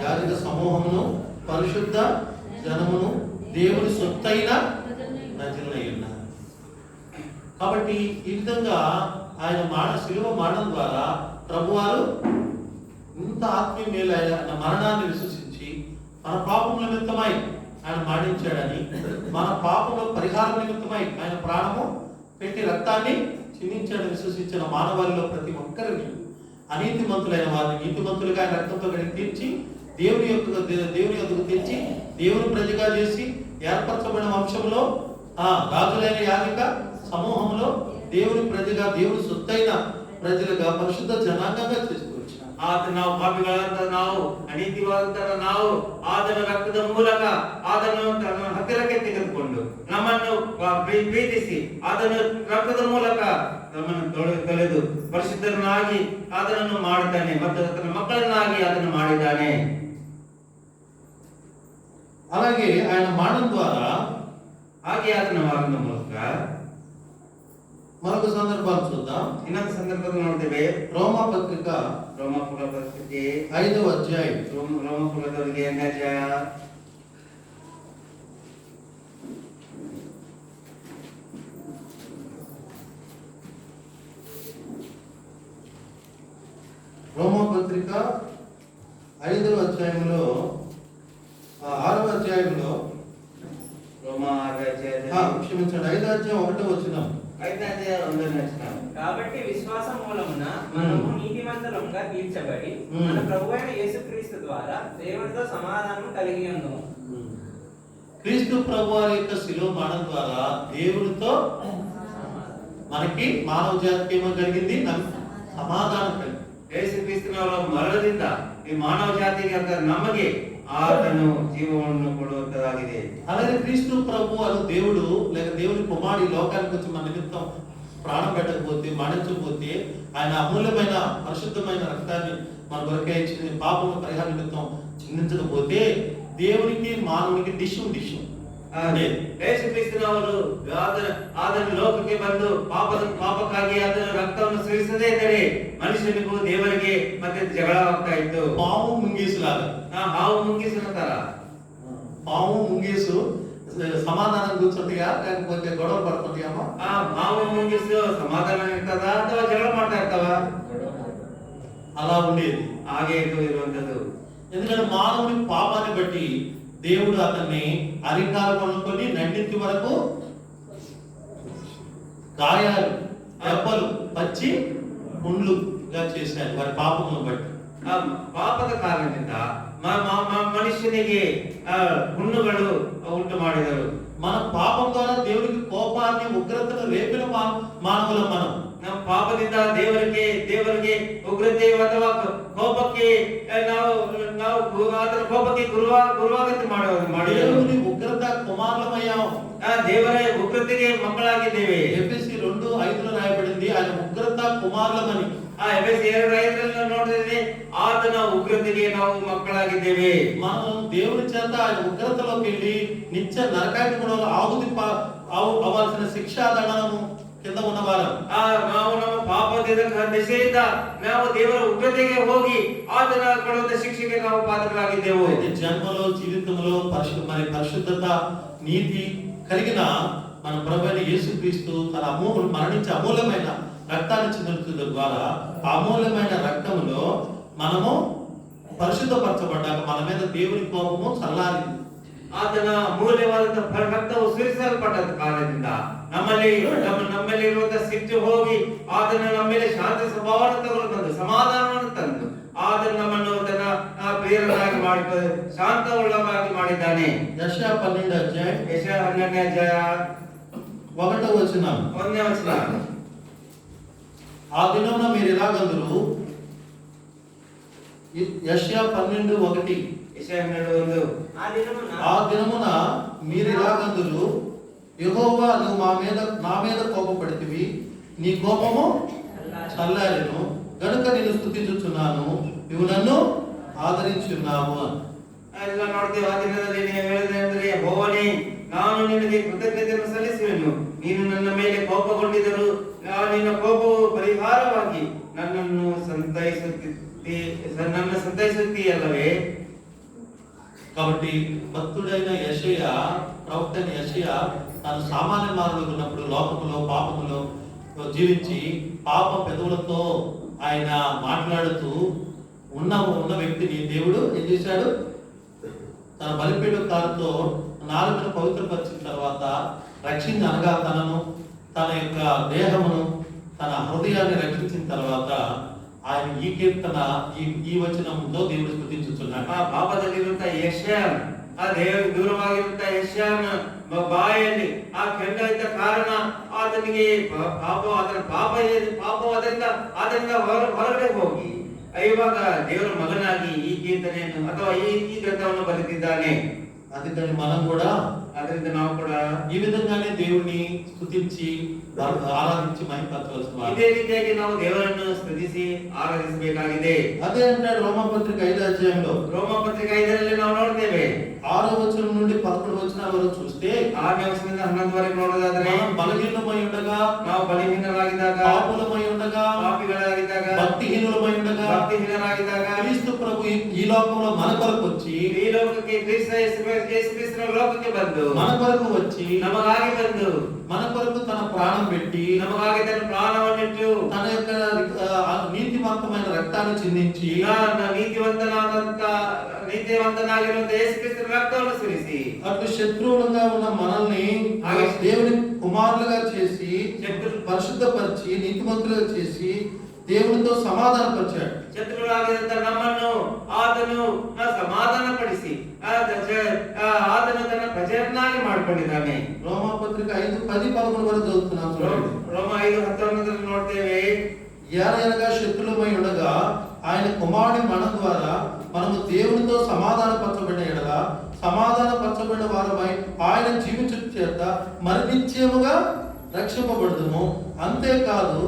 యాజక సమూహమును, పరిశుద్ధ జనమును, దేవుని సొత్తైన ప్రజలై ఉన్నారు. కాబట్టి ఈ విధంగా ఆయన శిలువ మరణం ద్వారా ప్రభువారు ఇంత ఆత్మీయ మేలు ఆయన మరణాన్ని విశ్వసించి మన పాపముల నిమిత్తమై ఆయన మరణించాడని, మన పాపముల పరిహారం నిమిత్తమై ఆయన ప్రాణము పెట్టి రక్తాన్ని చిందించాడని విశ్వసించిన మానవాళిలో ప్రతి ఒక్కరిని అనీతిమంతులైన వారిని నీతిమంతులుగా ఆయన రక్తంతో కడిగి తీర్చి దేవుని యొక్కకు తెచ్చి దేవుని ప్రజగా చేసి ఏర్పరచబడిన వంశంలో రాజులైన యాజక సమూహంలో దేవుని ప్రజగా, దేవుని సొత్తైన ప్రజలుగా, పరిశుద్ధ జనాంగంగా చేసుకోవచ్చు. ನಾವು ಪಾಪಿಗಳಂತ ನಾವು, ಅನೀತಿವಾದಂತ ನಾವು ಆತನ ರಕ್ತದ ಮೂಲಕ ಆತನನ್ನು ತನ್ನ ಹತ್ತಿರಕ್ಕೆ ತೆಗೆದುಕೊಂಡು ನಮ್ಮನ್ನು ಪ್ರೀತಿಸಿ ಆತನ ರಕ್ತದ ಮೂಲಕ ನಮ್ಮನ್ನು ತೊಳೆದು ಪರಿಶುದ್ಧರನ್ನಾಗಿ ಆತನನ್ನು ಮಾಡುತ್ತಾನೆ ಮತ್ತು ತನ್ನ ಮಕ್ಕಳನ್ನಾಗಿ ಆತನು ಮಾಡಿದ್ದಾನೆ. అలాగే ఆయన మరణం ద్వారా, ಹಾಗೆ ಆತನ ಮರಣದ ಮೂಲಕ మరొక సందర్భాన్ని చూద్దాం. ಇನ್ನೊಂದು ಸಂದರ್ಭದಲ್ಲಿ ನೋಡ್ತೇವೆ. రోమపత్రిక 5వ ಅಧ್ಯಾಯ. రోమపత్రిక 5ನೇ ಅಧ್ಯಾಯ. రోమపత్రిక 5వ అధ్యాయంలో 6వ అధ్యాయంలో క్షమించండి 5వ అధ్యాయం 1వ వచనం. కాబట్టి విశ్వాసం మూలమున మనము నీతిమంతులంగా తీర్చబడి మన ప్రభువైన యేసుక్రీస్తు ద్వారా దేవునితో సమాధానం కలిగి ఉన్నాము. క్రీస్తు ప్రభువారి యొక్క శిలువ మరణం ద్వారా దేవునితో మనకి మానవ జాతికి ఏమో కలిగింది? సమాధానం కలిగింది. ಯೇಸುಕ್ರಿಸ್ತನವರ ಮರಣದಿಂದ ಈ ಮಾನವ ಜಾತಿಗೆ ನಮಗೆ ಆತನು ಜೀವವನ್ನು ಕೊಡುವಂತದಾಗಿದೆ. అలాగే క్రీస్తు ప్రభువు దేవుడు లేక దేవుని కుమారుడు లోకానికి వచ్చి మన నిమిత్తం ప్రాణం పెట్టకపోతే, మరణించకపోతే, ఆయన అమూల్యమైన పరిశుద్ధమైన రక్తాన్ని మన కొరకే ఇచ్చింది పాపము పరిహార నిమిత్తం చిందించకపోతే దేవునికి మానవునికి డిషం ಯೇಸುಕ್ರಿಸ್ತನವರು ಆತನ ಲೋಕಕ್ಕೆ ಬಂದು ಪಾಪಕ್ಕಾಗಿ ಆತನ ರಕ್ತವನ್ನು ಸುರಿಸದೇ ಇದ್ದರೆ ಮನುಷ್ಯನಿಗೂ ದೇವರಿಗೆ ಮತ್ತೆ ಜಗಳವಾಗ್ತಾ ಇತ್ತು. ಪಾವು ಮುಂಗೀಸಲಾಗ ಹಾವು ಮುಂಗೀಸಿನ ತರ. పాము ముంగీసు సమాధానం కూర్చుంటాయా లేకపోతే గొడవ పడుతుంటాయమ్మా? పాము ముంగీసు సమాధానం ఇస్తుందా ಅಥವಾ జಗಳ ಮಾಡ್ತಾ ಇರ್ತಾವ? అలా ఉండేది. ಹಾಗೆ ಇರುವಂತದ್ದು. ఎందుకంటే మానవుని పాపాన్ని బట్టి దేవుడు అతన్ని అరికాలు కొనుక్కొని నడినెత్తి వరకు గాయాలు, దెబ్బలు, పచ్చి పుండ్లుగా చేశాడు వారి పాపమును బట్టి. ಪಾಪದ ಕಾರಣದಿಂದ ಮನುಷ್ಯನಿಗೆ ಹುಣ್ಣುಗಳು ಉಂಟು ಮಾಡಿದರು. మన పాపం ద్వారా దేవునికి కోపాన్ని, ఉగ్రతను రేపిన మానవులం మనం. ನಮ್ಮ ಪಾಪದಿಂದ ದೇವರಿಗೆ ಉಗ್ರತೆ ಅಥವಾ ಕೋಪಕ್ಕೆ ನಾವು ಆತನ ಕೋಪಕ್ಕೆ ಗುರುವಾಗತ್ತೆ ಮಾಡಿ దేవుని ఉగ్రత కుమారులమయ్యాం. ದೇವರ ಉಗ್ರತೆಗೆ ಮಕ್ಕಳಾಗಿದ್ದೇವೆ. ఎఫెసీ 2:5లో రాయబడింది ఆయన ఉగ్రత కుమారులమని. ఎఫెసీ 2:5 ನೋಡಿದ್ರೆ ಆತನ ಉಗ್ರತೆಗೆ ನಾವು ಮಕ್ಕಳಾಗಿದ್ದೇವೆ. మనం దేవుని చేత ఆయన ఉగ్రతలోకి వెళ్ళి నిత్య నరకాగ్నిలో ఆహుతి అవ్వాల్సిన శిక్షాదండనము కింద ఉన్నవారం. ನಾವು ನಮ್ಮ ಪಾಪದ ದೆಸೆಯಿಂದ ನಾವು ದೇವರ ಉಗ್ರತೆಗೆ ಹೋಗಿ ಆತನ ಕೊಡುವಂತ ಶಿಕ್ಷೆಗೆ ನಾವು ಪಾತ್ರರಾಗಿದ್ದೆವು. జన్మలో జీవితంలో పరిశుద్ధత, నీతి కలిగిన మన ప్రభువైన యేసుక్రీస్తు తన మరణించే అమూల్యమైన రక్తాన్ని చిందించడం ద్వారా అమూల్యమైన రక్తములో మనము పరిశుద్ధపరచబడ్డాక మన మీద దేవుని కోపము చల్లారింది. ಆತನ ಮೂಲ್ಯವಾದಂತಹ ರಕ್ತವು ಸುರಿಸಲ್ಪಟ್ಟದ ಕಾರಣದಿಂದ ನಮ್ಮಲ್ಲಿರುವಂತಹ ಸಿಟ್ಟು ಹೋಗಿ ಆತನ ನಮ್ಮ ಮೇಲೆ ಶಾಂತಿ ಸ್ವಭಾವವನ್ನು ತಗೊಂಡು ಸಮಾಧಾನವನ್ನು ತಂದು ಆತನ ನಮ್ಮನ್ನು ತನ್ನ ಪ್ರಿಯರನ್ನಾಗಿ ಮಾಡಿ ಶಾಂತವುಳ್ಳವಾಗಿ ಮಾಡಿದ್ದಾನೆ. ಯೆಶಾಯ 12వ అధ్యాయం 12ನೇ ಅಧ್ಯಾಯ 1వ వచనం. ఆ దినమున మీరు ఇలాగందురు. యెషయా 12:1. ఆ దినమున మీరు ఇలాగందురు, యెహోవా నువ్వు నా మీద కోపపడితివి, నీ కోపము చల్లారెను గనుక నేను స్తుతించుచున్నాను, నువ్వు నన్ను ఆదరించున్నావు. ಎಲ್ಲ ನೋಡ್ತೇವೆ. ಆ ದಿನದಲ್ಲಿ ನೀವು ಹೇಳಿದ್ರೆ ಅಂದ್ರೆ, ಯೆಹೋವನೇ, ನಾನು ನಿನಗೆ ಕೃತಜ್ಞತೆಯನ್ನು ಸಲ್ಲಿಸುವೆನು. ನೀನು ನನ್ನ ಮೇಲೆ ಕೋಪಗೊಂಡಿದ್ದರೂ ನಿನ್ನ ಕೋಪವು ಪರಿಹಾರವಾಗಿ ನನ್ನನ್ನು ಸಂತೈಸುತ್ತೀಯಲ್ಲವೇ? కాబట్టి భక్తుడైన యెషయా, ప్రవక్త అయిన యెషయా తాను సామాన్య మానవుడు ఉన్నప్పుడు లోకములో పాపములో జీవించి పాప పెదవులతో ఆయన మాట్లాడుతూ ఉన్న వ్యక్తిని దేవుడు ఏం చేశాడు? తన బలిపీఠం కారుతో నాలుకను పవిత్రపరిచిన తర్వాత రక్షించి, అనగా తన యొక్క దేహమును, తన హృదయాన్ని రక్షించిన తర్వాత ఆయన ఈ కీర్తన ఈ వచనంతో దేవుడు స్తుతించుచున్నాడు. ಆ ಪಾಪದಲ್ಲಿರುವಂತ ಯೆಶಾಯನ, ಆ ದೂರವಾಗಿರುವಂತ ಯೆಶಾಯನ ಬಾಯಲ್ಲಿ ಆ ಕೆಂಡ ಇದ್ದ ಕಾರಣ ಆತನಿಗೆ ಆತನ ಪಾಪ ಅದರಿಂದ ಹೊರಗಡೆ ಹೋಗಿ ಇವಾಗ ದೇವರ ಮಗನಾಗಿ ಈ ಕೀರ್ತನೆಯನ್ನು ಅಥವಾ ಈ ಗ್ರಂಥವನ್ನು ಬರೆದಿದ್ದಾನೆ. అందుకని మనం కూడా ಅದರಿಂದ ನಾವು ಕೂಡ ఈ విధంగానే దేవుని స్తుతించి ఆరాధించి మహిమపరచవలసిన వారు. ಇದೇ ರೀತಿಯಾಗಿ ನಾವು ದೇವರನ್ನು ಸ್ತುತಿಸಿ ಆರಾಧಿಸಬೇಕಾಗಿದೆ. అదే అంటాడు రోమాపత్రిక 5వ అధ్యాయంలో. ರೋಮಪತ್ರಿಕೆ 5ರಲ್ಲಿ ನಾವು ನೋಡ್ತೇವೆ. 6వ వచనం నుండి 11వ వచనాల వరకు చూస్తే 6ನೇ ವಚನದಿಂದ 11 ವರೆಗೆ ನೋಡೋದಾದ್ರೆ, మనం బలహీనమై ఉండగా, ನಾವು ಬಲಹೀನರಾಗಿದ್ದಾಗ, పాపులమై ఉండగా, ಪಾಪಿಗಳಾಗಿದ್ದಾಗ, భక్తిహీనులమై ఉండగా, ಭಕ್ತಿಹೀನರಾಗಿದ್ದಾಗ, క్రీస్తు ప్రభు ఈ లోకంలో మన కొరకు వచ్చి, ಈ ಲೋಕಕ್ಕೆ ಕ್ರಿಸ್ತನ ಲೋಕಕ್ಕೆ ಬಂದು, మన కొరకు వచ్చి, ನಮಗಾಗಿ ಬಂದು, మన కొరకు తన ప్రాణం పెట్టి, ನಮಗಾಗಿ ತನ್ನ ಪ್ರಾಣವನ್ನಿಟ್ಟು, తన యొక్క నీతివంతమైన రక్తాన్ని చిందించి, ನೀತಿವಂತನಾಗಿರುವಂತ ಯೇಸು ಕ್ರಿಸ್ತನ ರಕ್ತವನ್ನು ಸುರಿಸಿ, అటు శత్రువులుగా ఉన్న మనల్ని దేవుని కుమారులుగా చేసి, పరిశుద్ధపరిచి, నీతిమంతులుగా చేసి దేవునితో సమాధానపరిచాడు. ಶತ್ರುಗಳಾಗಿದ್ದಂತ ನಮ್ಮನ್ನು ಆತನು ಸಮಾಧಾನಪಡಿಸಿ ಆತನು ತನ್ನ ಪ್ರಜೆಯನ್ನಾಗಿ ಮಾಡಿಕೊಂಡಿದ್ದಾನೆ. రోమాపత్రిక 5:10-11 వరకు చదువుతున్నాం చూడండి. ರೋಮ 5:11 ನೋಡ್ತೇವೆ. ఏలయనగా శత్రులమై ఉండగా ఆయన కుమారుని మరణం ద్వారా మనము దేవునితో సమాధానపరచబడిన ఎడల సమాధానపరచబడిన వారమై ఆయన జీవించుట చేత మరి నిత్యముగా రక్షింపబడుదుము. అంతేకాదు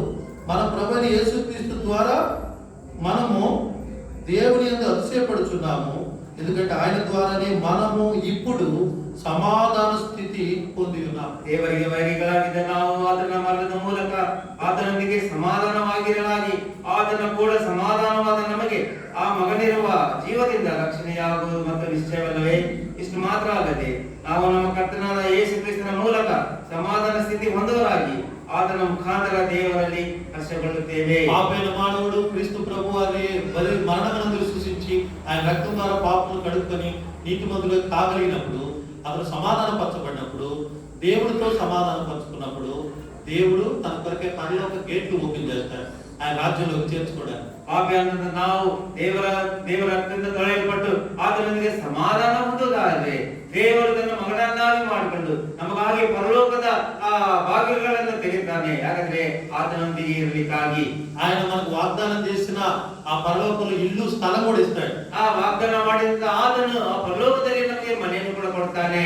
మన ప్రభువైన యేసుక్రీస్తు ద్వారా మనము దేవుని యందు అతిశయపడుచున్నాము. ఎందుకంటే ఆయన ద్వారానే మనము ఇప్పుడు ಸಮಾಧಾನ ಸ್ಥಿತಿ ಹೊಂದಿವಿ ನಾವು. ದೇವರಿಗೆ ವೈರಿಗಳಾಗಿದ್ದ ನಾವು ಆತನ ಮರಣದ ಮೂಲಕ ಆತನೊಂದಿಗೆ ಸಮಾಧಾನವಾಗಿರಲಾಗಿ ಆತನ ಕೂಡ ಸಮಾಧಾನವಾದ ನಮಗೆ ಆ ಮಗನಿರುವ ಜೀವದಿಂದ ರಕ್ಷಣೆಯಾಗುವುದು ಮತ್ತು ನಿಶ್ಚಯವಲ್ಲವೇ? ಇಷ್ಟು ಮಾತ್ರ ಅಲ್ಲದೆ ನಾವು ನಮ್ಮ ಕರ್ತನಾದ ಯೇಸು ಕ್ರಿಸ್ತನ ಮೂಲಕ ಸಮಾಧಾನ ಸ್ಥಿತಿ ಹೊಂದುವರಾಗಿ ಆತನ ಮುಖಾಂತರ ದೇವರಲ್ಲಿ ಹರ್ಷಗೊಳ್ಳುತ್ತೇವೆ. పాపైన మానవుడు క్రీస్తు ప్రభువారి బలి మరణమునందు సూచించి ఆయన రక్తం ద్వారా పాపములు కడుక్కొని నీతిమంతులుగా కాగలిగినప్పుడు, అతను సమాధానపరచబడినప్పుడు, దేవుడితో సమాధానపరచుకున్నప్పుడు దేవుడు తన కొరకే పరలోక గేట్లు ఓపెన్ చేస్తాడు ఆయన రాజ్యంలోకి చేర్చుకోవడానికి. ಪಾಪಿ ಅನ್ನದ ನಾವು ದೇವರ ಹತ್ತಿರ ತೊಳೆಯಲ್ಪಟ್ಟು ಆತನೊಂದಿಗೆ ಸಮಾಧಾನ ಹೊಂದುವುದಾದರೆ ದೇವರು ತನ್ನ ಮಗನನ್ನಾಗಿ ಮಾಡಿಕೊಂಡು ನಮಗಾಗಿ ಪರಲೋಕದ ಆ ಭಾಗ್ಯಗಳನ್ನು ತೆಗೆದುತ್ತಾನೆ. ಯಾಕಂದ್ರೆ ಆತನೊಂದಿಗೆ ಇರಲಿಕ್ಕಾಗಿ ఆయన మనకు వాగ్దానం చేసిన ఆ పరలోకంలో ఇల్లు స్థలం కూడా ఇస్తాడు. ಆ ವಾಗ್ದಾನ ಮಾಡಿದಂತ ಆತನು ಆ ಪರಲೋಕದಲ್ಲಿ ನಮಗೆ ಮನೆಯನ್ನು ಕೂಡ ಕೊಡ್ತಾನೆ.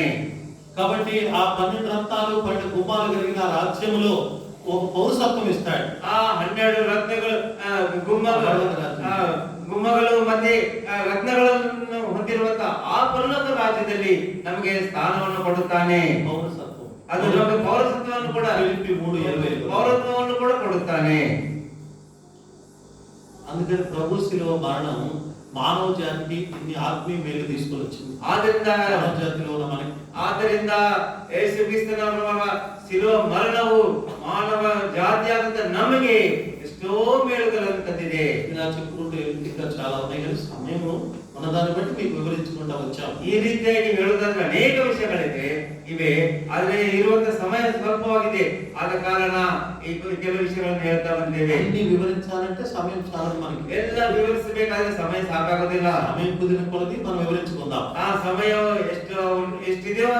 కాబట్టి ఆ 12 రత్నాలు 12 గుమ్మాలు కలిగిన రాజ్యములో ఒక పౌరసత్వం ఇస్తాడు. ಆ 12 ರತ್ನಗಳು ಗುಮ್ಮಗಳು ಮತ್ತೆ ರತ್ನಗಳನ್ನು ಹೊಂದಿರುವಂತ ಆ ಪರಲೋಕ ರಾಜ್ಯದಲ್ಲಿ ನಮಗೆ ಸ್ಥಾನವನ್ನು ಕೊಡುತ್ತಾನೆ. పౌరసత్వం ಅದು ನಮಗೆ ಪೌರಸತ್ವವನ್ನು ಕೂಡ ఫిలిప్పీ 3:20 ಪೌರತ್ವವನ್ನು ಕೂಡ ಕೊಡುತ್ತಾನೆ. అందుకని ప్రభు శిలువ మరణం మానవ జాతికి ఇన్ని ఆత్మీయ మేలు తీసుకొని వచ్చింది. ಆದ್ದರಿಂದ మానవ జాతిలో ఉన్న మనకి ಆದ್ದರಿಂದ ಯೇಸು ಕ್ರಿಸ್ತನವರ ಶಿಲುವ ಮರಣವು ಮಾನವ ಜಾತಿಯಾದಂತ ನಮಗೆ ಎಷ್ಟೋ ಮೇಲುಗಳನ್ನು ತಂದಿದೆ. ఇలా చెప్పుకుంటే ఇంకా చాలా ఉన్నాయి కానీ సమయము ఉన్నదాన్ని బట్టి మీకు వివరించుకుంటా వచ్చాం. ಈ ರೀತಿಯಾಗಿ ಹೇಳುವುದಾದ್ರೆ ಅನೇಕ ವಿಷಯಗಳಿವೆ ಇವೆ, ಆದ್ರೆ ಇರುವಂತ ಸಮಯ ಸ್ವಲ್ಪವಾಗಿದೆ. ಆದ ಕಾರಣ ಈ ಕೆಲವು ವಿಷಯಗಳನ್ನು ಹೇಳ್ತಾ ಬಂದೇವೆ. అన్ని వివరించాలంటే సమయం చాలా మనకి. ಎಲ್ಲ ವಿವರಿಸಬೇಕಾದ್ರೆ ಸಮಯ ಸಾಕಾಗೋದಿಲ್ಲ. సమయం కుదిరిన కొలది మనం వివరించుకుందాం. ಆ ಸಮಯ ಎಷ್ಟಿದೆಯೋ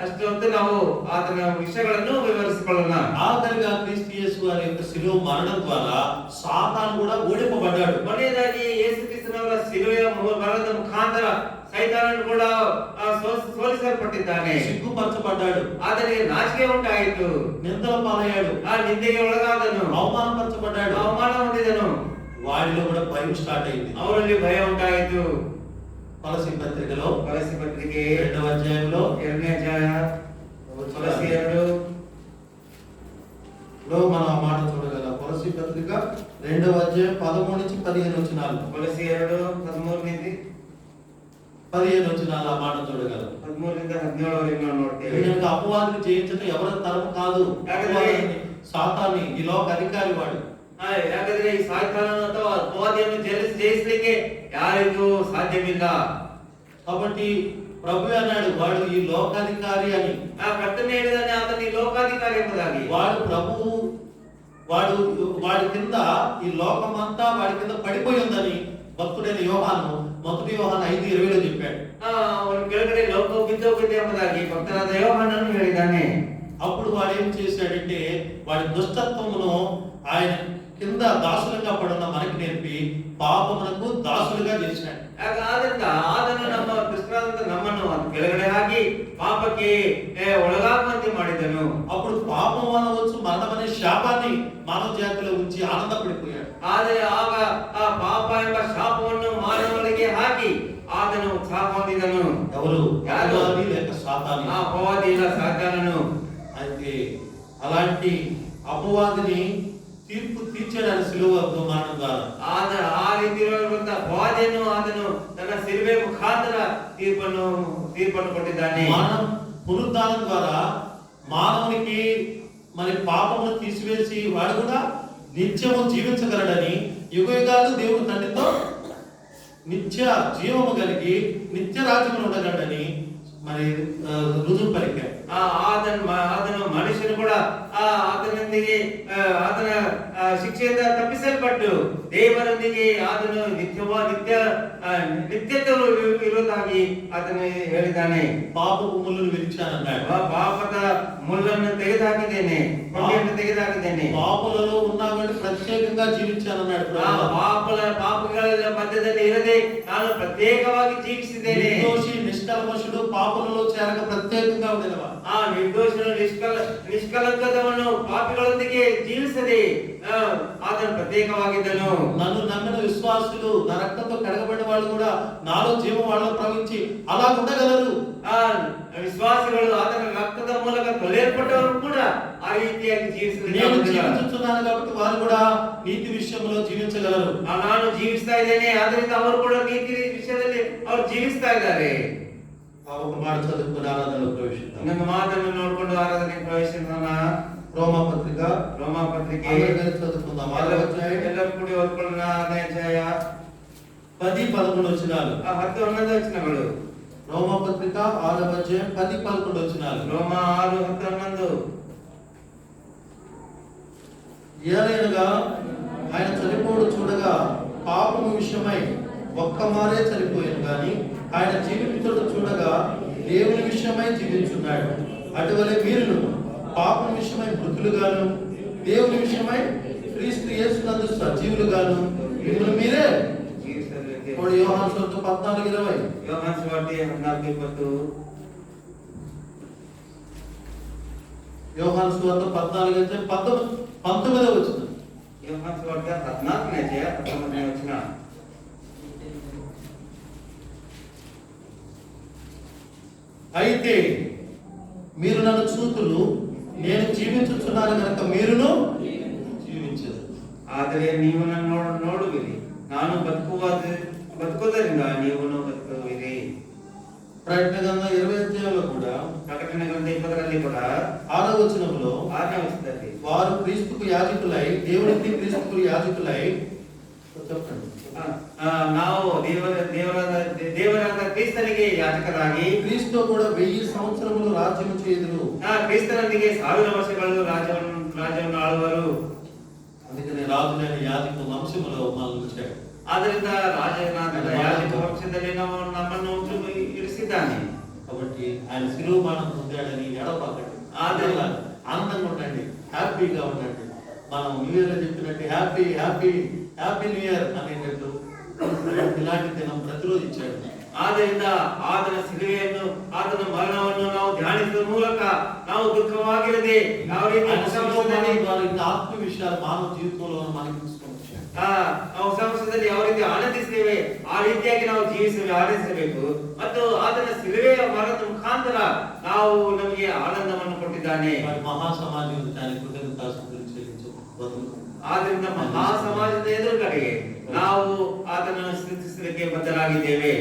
ಅಷ್ಟು ಹೊತ್ತು ನಾವು ಆತನ ವಿಷಯಗಳನ್ನು ವಿವರಿಸಿಕೊಳ್ಳೋಣ. ఆఖరిగా క్రీస్తు యేసు వారి యొక్క శిలువ మరణం ద్వారా సాతాను కూడా ఓడింపబడ్డాడు. ಕೊನೆಯದಾಗಿ ಯೇಸು ಕ್ರಿಸ್ತನವರ ಶಿಲುವೆಯ ಮರಣದ ಮುಖಾಂತರ ಸೈತಾನನು ಕೂಡ ಸೋಲಿಸಲ್ಪಟ್ಟಿದ್ದಾನೆ. సిగ్గుపరచబడ్డాడు. ಆತನಿಗೆ ನಾಚಿಕೆ ಉಂಟಾಯಿತು. నిందల పాలయ్యాడు. ಆ ನಿಂದೆಗೆ ಒಳಗಾದನು. అవమానపరచబడ్డాడు. ಅವಮಾನ ಹೊಂದಿದನು. వాడిలో కూడా భయం స్టార్ట్ అయింది. ಅವರಲ್ಲಿ ಭಯ ಉಂಟಾಯಿತು. కొలసీ పత్రికలో కొలసీ పత్రిಕೆ 2వ అధ్యాయంలో 2ನೇ అధ్యాಯ కొలసీ 2 లో మనం ఆ మాట చూడగలం. కొలసీ పత్రిక 2వ అధ్యాయం 13 నుంచి 15 వచనాలు. కొలసీ 2:13 నుంచి 15 వచనాలు ఆ మాట చూడగలం. 13 ರಿಂದ 17 వరకు మనం ನೋಡ್ತೇವೆ. ఎందుకంటే అపవాదిని జయించడం ఎవరి తరం కాదు. సాతాన్ని, ఈ లోక అధికారి వాడు. ಯಾಕಂದ್ರೆ ಈ ಸಾಯ್ತಾನನು ಅಥವಾ ಅಪವಾದಿಯನ್ನು ಜಯಿಸಲಿಕ್ಕೆ ಯಾರಿಗೂ ಸಾಧ್ಯವಿಲ್ಲ. కాబట్టి ప్రభు అన్నాడు వాడు ఈ లోకాధికారి అని. ఆ కర్తనే ಹೇಳಿದಾನೆ ಆತನು ಈ ಲೋಕಾಧಿಕಾರಿ ಎಂಬುದಾಗಿ. వాడు ప్రభువు, వాడి కింద ఈ లోకమంతా వాడి కింద పడిపోయి ఉందని భక్తుడైన యోహాను 1 యోహాను 5:20లో చెప్పాడు. ಅವನ ಕೆಳಗಡೆ ಲೋಕವು ಬಿದ್ದೋಗಿದೆ ಎಂಬುದಾಗಿ ಭಕ್ತನಾದ ಯೋಹಾನನು ಹೇಳಿದ್ದಾನೆ. అప్పుడు వాడు ఏం చేశాడంటే వాడి దుష్టత్వమును ఆయన కింద దాసులుగా పడున్న మనకి నేర్పి పాపమునకు దాసులుగా చేశాడు. ಆದ್ರಿಂದ ಆತನು ನಮ್ಮ ಕೃಷ್ಣಾದಂತ ನಮ್ಮನ್ನು ಕೆಳಗಡೆ ಹಾಕಿ ಪಾಪಕ್ಕೆ ಒಳಗಾಗುವಂತೆ ಮಾಡಿದನು. అప్పుడు పాపం అనవచ్చు మరణం అనే శాపాన్ని మానవ జాతిలో ఉంచి ఆనందపడిపోయాడు. ಆದರೆ ಆಗ ಆ ಪಾಪ ಎಂಬ ಶಾಪವನ್ನು ಮಾನವನಿಗೆ ಹಾಕಿ ಆತನು ಉತ್ಸಾಹ ಹೊಂದಿದನು. ఎవరు? ಯಾರು? అపవాది లేక సాతాను. ಆ ಅಪವಾದಿ ಇಲ್ಲ ಸಾತಾನನು. అయితే అలాంటి అపవాదిని తీర్పు తీర్చడానికి సిలువ మరణం ద్వారా ಆ ರೀತಿ ಇರುವಂತಹ ಅಪವಾದಿಯನ್ನು ಆತನು ತನ್ನ ಸಿಲುಬೆ ಮುಖಾಂತರ ತೀರ್ಪನ್ನು ಕೊಟ್ಟಿದ್ದಾನೆ. మనం పునరుద్ధానం ద్వారా మానవునికి మరి పాపమును తీసివేసి వాడు కూడా నిత్యము జీవించగలడని యుగయుగాలు దేవుడు తండ్రితో నిత్య జీవము కలిగి నిత్య రాజ్యములు ఉండగలడని మరి రుజువు పలికాడు. ಆತನು ಮನುಷ್ಯನು ಕೂಡ ಆತನೊಂದಿಗೆ ಆತನ ಶಿಕ್ಷೆಯಿಂದ ತಪ್ಪಿಸಲ್ಪಟ್ಟು ದೇವರೊಂದಿಗೆ ಆತನು ನಿತ್ಯತ್ವ ಇರುವುದಾಗಿ ಆತನು ಹೇಳಿದ್ದಾನೆ. పాపపు ముళ్ళను విరిచానన్నాడు. ಪಾಪದ ಮುಳ್ಳನ್ನು ತೆಗೆದುಹಾಕಿದ್ದೇನೆ, ಕೊಂಡಿಯನ್ನು ತೆಗೆದುಹಾಕಿದ್ದೇನೆ. పాపులలో ఉన్నామని ప్రత్యేకంగా జీవించానన్నాడు. ಪಾಪಗಳ ಮಧ್ಯದಲ್ಲಿ ಇರದೆ ನಾನು ಪ್ರತ್ಯೇಕವಾಗಿ ಜೀವಿಸಿದ್ದೇನೆ. నిర్దోషి నిష్కల్మషుడు పాపులలో చేరక ప్రత్యేకంగా ఉండేవా? ಆ ನಿರ್ದೋಷನು ನಿಷ್ಕಲಂಕದವನು ಪಾಪಿಗಳೊಂದಿಗೆ ಜೀವಿಸದೆ ಆತನು ಪ್ರತ್ಯೇಕವಾಗಿದ್ದನು. నన్ను నమ్మిన విశ్వాసులు, నా రక్తంతో కడగబడిన వాళ్ళు కూడా నాలో జీవం వాళ్ళలో ప్రవహించి అలా ఉండగలరు. ಆ ವಿಶ್ವಾಸಿಗಳು ಆತನ ರಕ್ತದ ಮೂಲಕ ತೊಳೆಯಲ್ಪಟ್ಟವರು ಕೂಡ ಆ ರೀತಿಯಾಗಿ నేను జీవించుతున్నాను కాబట్టి వారు కూడా నీతి విషయంలో జీవించగలరు. ನಾನು ಜೀವಿಸ್ತಾ ಇದ್ದೇನೆ, ಆದ್ರಿಂದ ಅವರು ಕೂಡ ನೀತಿ ವಿಷಯದಲ್ಲಿ ಅವರು ಜೀವಿಸ್ತಾ ಇದ್ದಾರೆ. ఒక మాట చదువుకుని ఆరాధనలో ప్రవేశిద్దాం. ನನ್ನ ಮಾತನ್ನು ನೋಡಿಕೊಂಡು ಆರಾಧನೆಗೆ ಪ್ರವೇಶಿಸೋಣ. రోమాపత్రిక చదువుకుందాం. ಎಲ್ಲರೂ ಕೂಡಿ ಓದ್ಕೊಳ್ಳೋಣ. 6ನೇ ಅಧ್ಯಾಯ 10-11 వచనాలు. 10-11 ವಚನಗಳು. రోమాపత్రిక 6వ అధ్యాయం 10-11 వచనాలు. రోమ 6:10-11. ఏలైనగా ఆయన చనిపోడు చూడగా పాపము విషయమై ఒక్క మారే చనిపోయాను గాని ఆయన జీవించుడు చూడగా దేవుని విషయమై జీవించున్నాడు. అటువలే మీరును పాపం విషయమై మృతులుగాను దేవుని విషయమై క్రీస్తు యేసునందు సజీవులుగాను మిమ్మల్ని మీరే యోహాను సువార్త 14:20. యోహాను సువార్త 14:20. యోహాను సువార్త 14:19 వచనం. యోహాను సువార్త 14ನೇ అధ్యాయ 19ನೇ వచన. అయితే మీరు నన్ను చూతులు, నేను జీవించుచున్నాను గనుక మీరును జీవించదు. ಆದರೆ ನೀವು ನನ್ನ ನೋಡುವಿರಿ, ನಾನು ಬದುಕುವುದರಿಂದ ನೀವುನು ಬದುಕುವಿರಿ. ప్రకటన గ్రంథం 20వ అధ్యాయంలో కూడా, ప్రకటన గ్రంథం 20ರಲ್ಲಿ ಕೂಡ 6వ వచనంలో 6ನೇ వచనದಲ್ಲಿ వారు క్రీస్తుకు యాజకులై, దేవునికి క్రీస్తుకు యాజకులై చెప్పండి. ನಾವು ದೇವರಾದ ಕ್ರಿಸ್ತನಿಗೆ ಯಾಜಕರಾಗಿ క్రీస్తు కూడా 1000 సంవత్సరములు రాజ్యము చేయుదురు. ಕ್ರಿಸ್ತನೊಂದಿಗೆ 1000 ವರ್ಷಗಳು ರಾಜ್ಯವನ್ನು ಆಳುವರು. అందుకని రాజులైన యాజక వంశములో మనల్ని ఉంచాడు. ಆದ್ದರಿಂದ ರಾಜನಾದ ಯಾಜಕ వంశದಲ್ಲಿ ನಮ್ಮನ್ನು ಇರಿಸಿದ್ದಾನೆ. కాబట్టి ఆయన శిలువ మరణం పొందాడని ఎడవకండి, ఆనందంగా ఉండండి, హ్యాపీగా ఉండండి. మనం న్యూ ఇయర్ లో చెప్పినట్టు happy happy happy new year అనేటట్టు ఇలాంటి దినం ప్రతిరోజు ఇచ్చాడు. ಆದ್ದರಿಂದ ಆತನ ಸಿಲುವೆಯನ್ನು, ಆತನ ಮರಣವನ್ನು ನಾವು ಧ್ಯಾನಿಸುವ ಮೂಲಕ ನಾವು ದುಃಖವಾಗಿರದೆ ಯಾವ ರೀತಿ ఆత్మ విషయాలు మానవ జీవితంలో మనకి తీసుకొని వచ్చాడు. ಹೊಸ ವರ್ಷದಲ್ಲಿ ಯಾವ ರೀತಿ ಆನಂದಿಸ್ತೇವೆ ಆ ರೀತಿಯಾಗಿ ನಾವು ಆನಂದಿಸಬೇಕು. ಮತ್ತು ಆತನ ಸಿಲುವೆಯ ಮರಣದ ಮುಖಾಂತರ ನಾವು ನಮಗೆ ಆನಂದವನ್ನು ಕೊಟ್ಟಿದ್ದಾನೆ. మరి మహాసమాజం దాని కృతజ్ఞతాస్తుతులు చెల్లించు బదులు ಆದ್ರಿಂದ ಮಹಾ ಸಮಾಜದ ಎದುರುಗಡೆಗೆ ನಾವು ಆತನನ್ನು ಸ್ತುತಿಸಲಿಕ್ಕೆ ಬದ್ಧರಾಗಿದ್ದೇವೆ.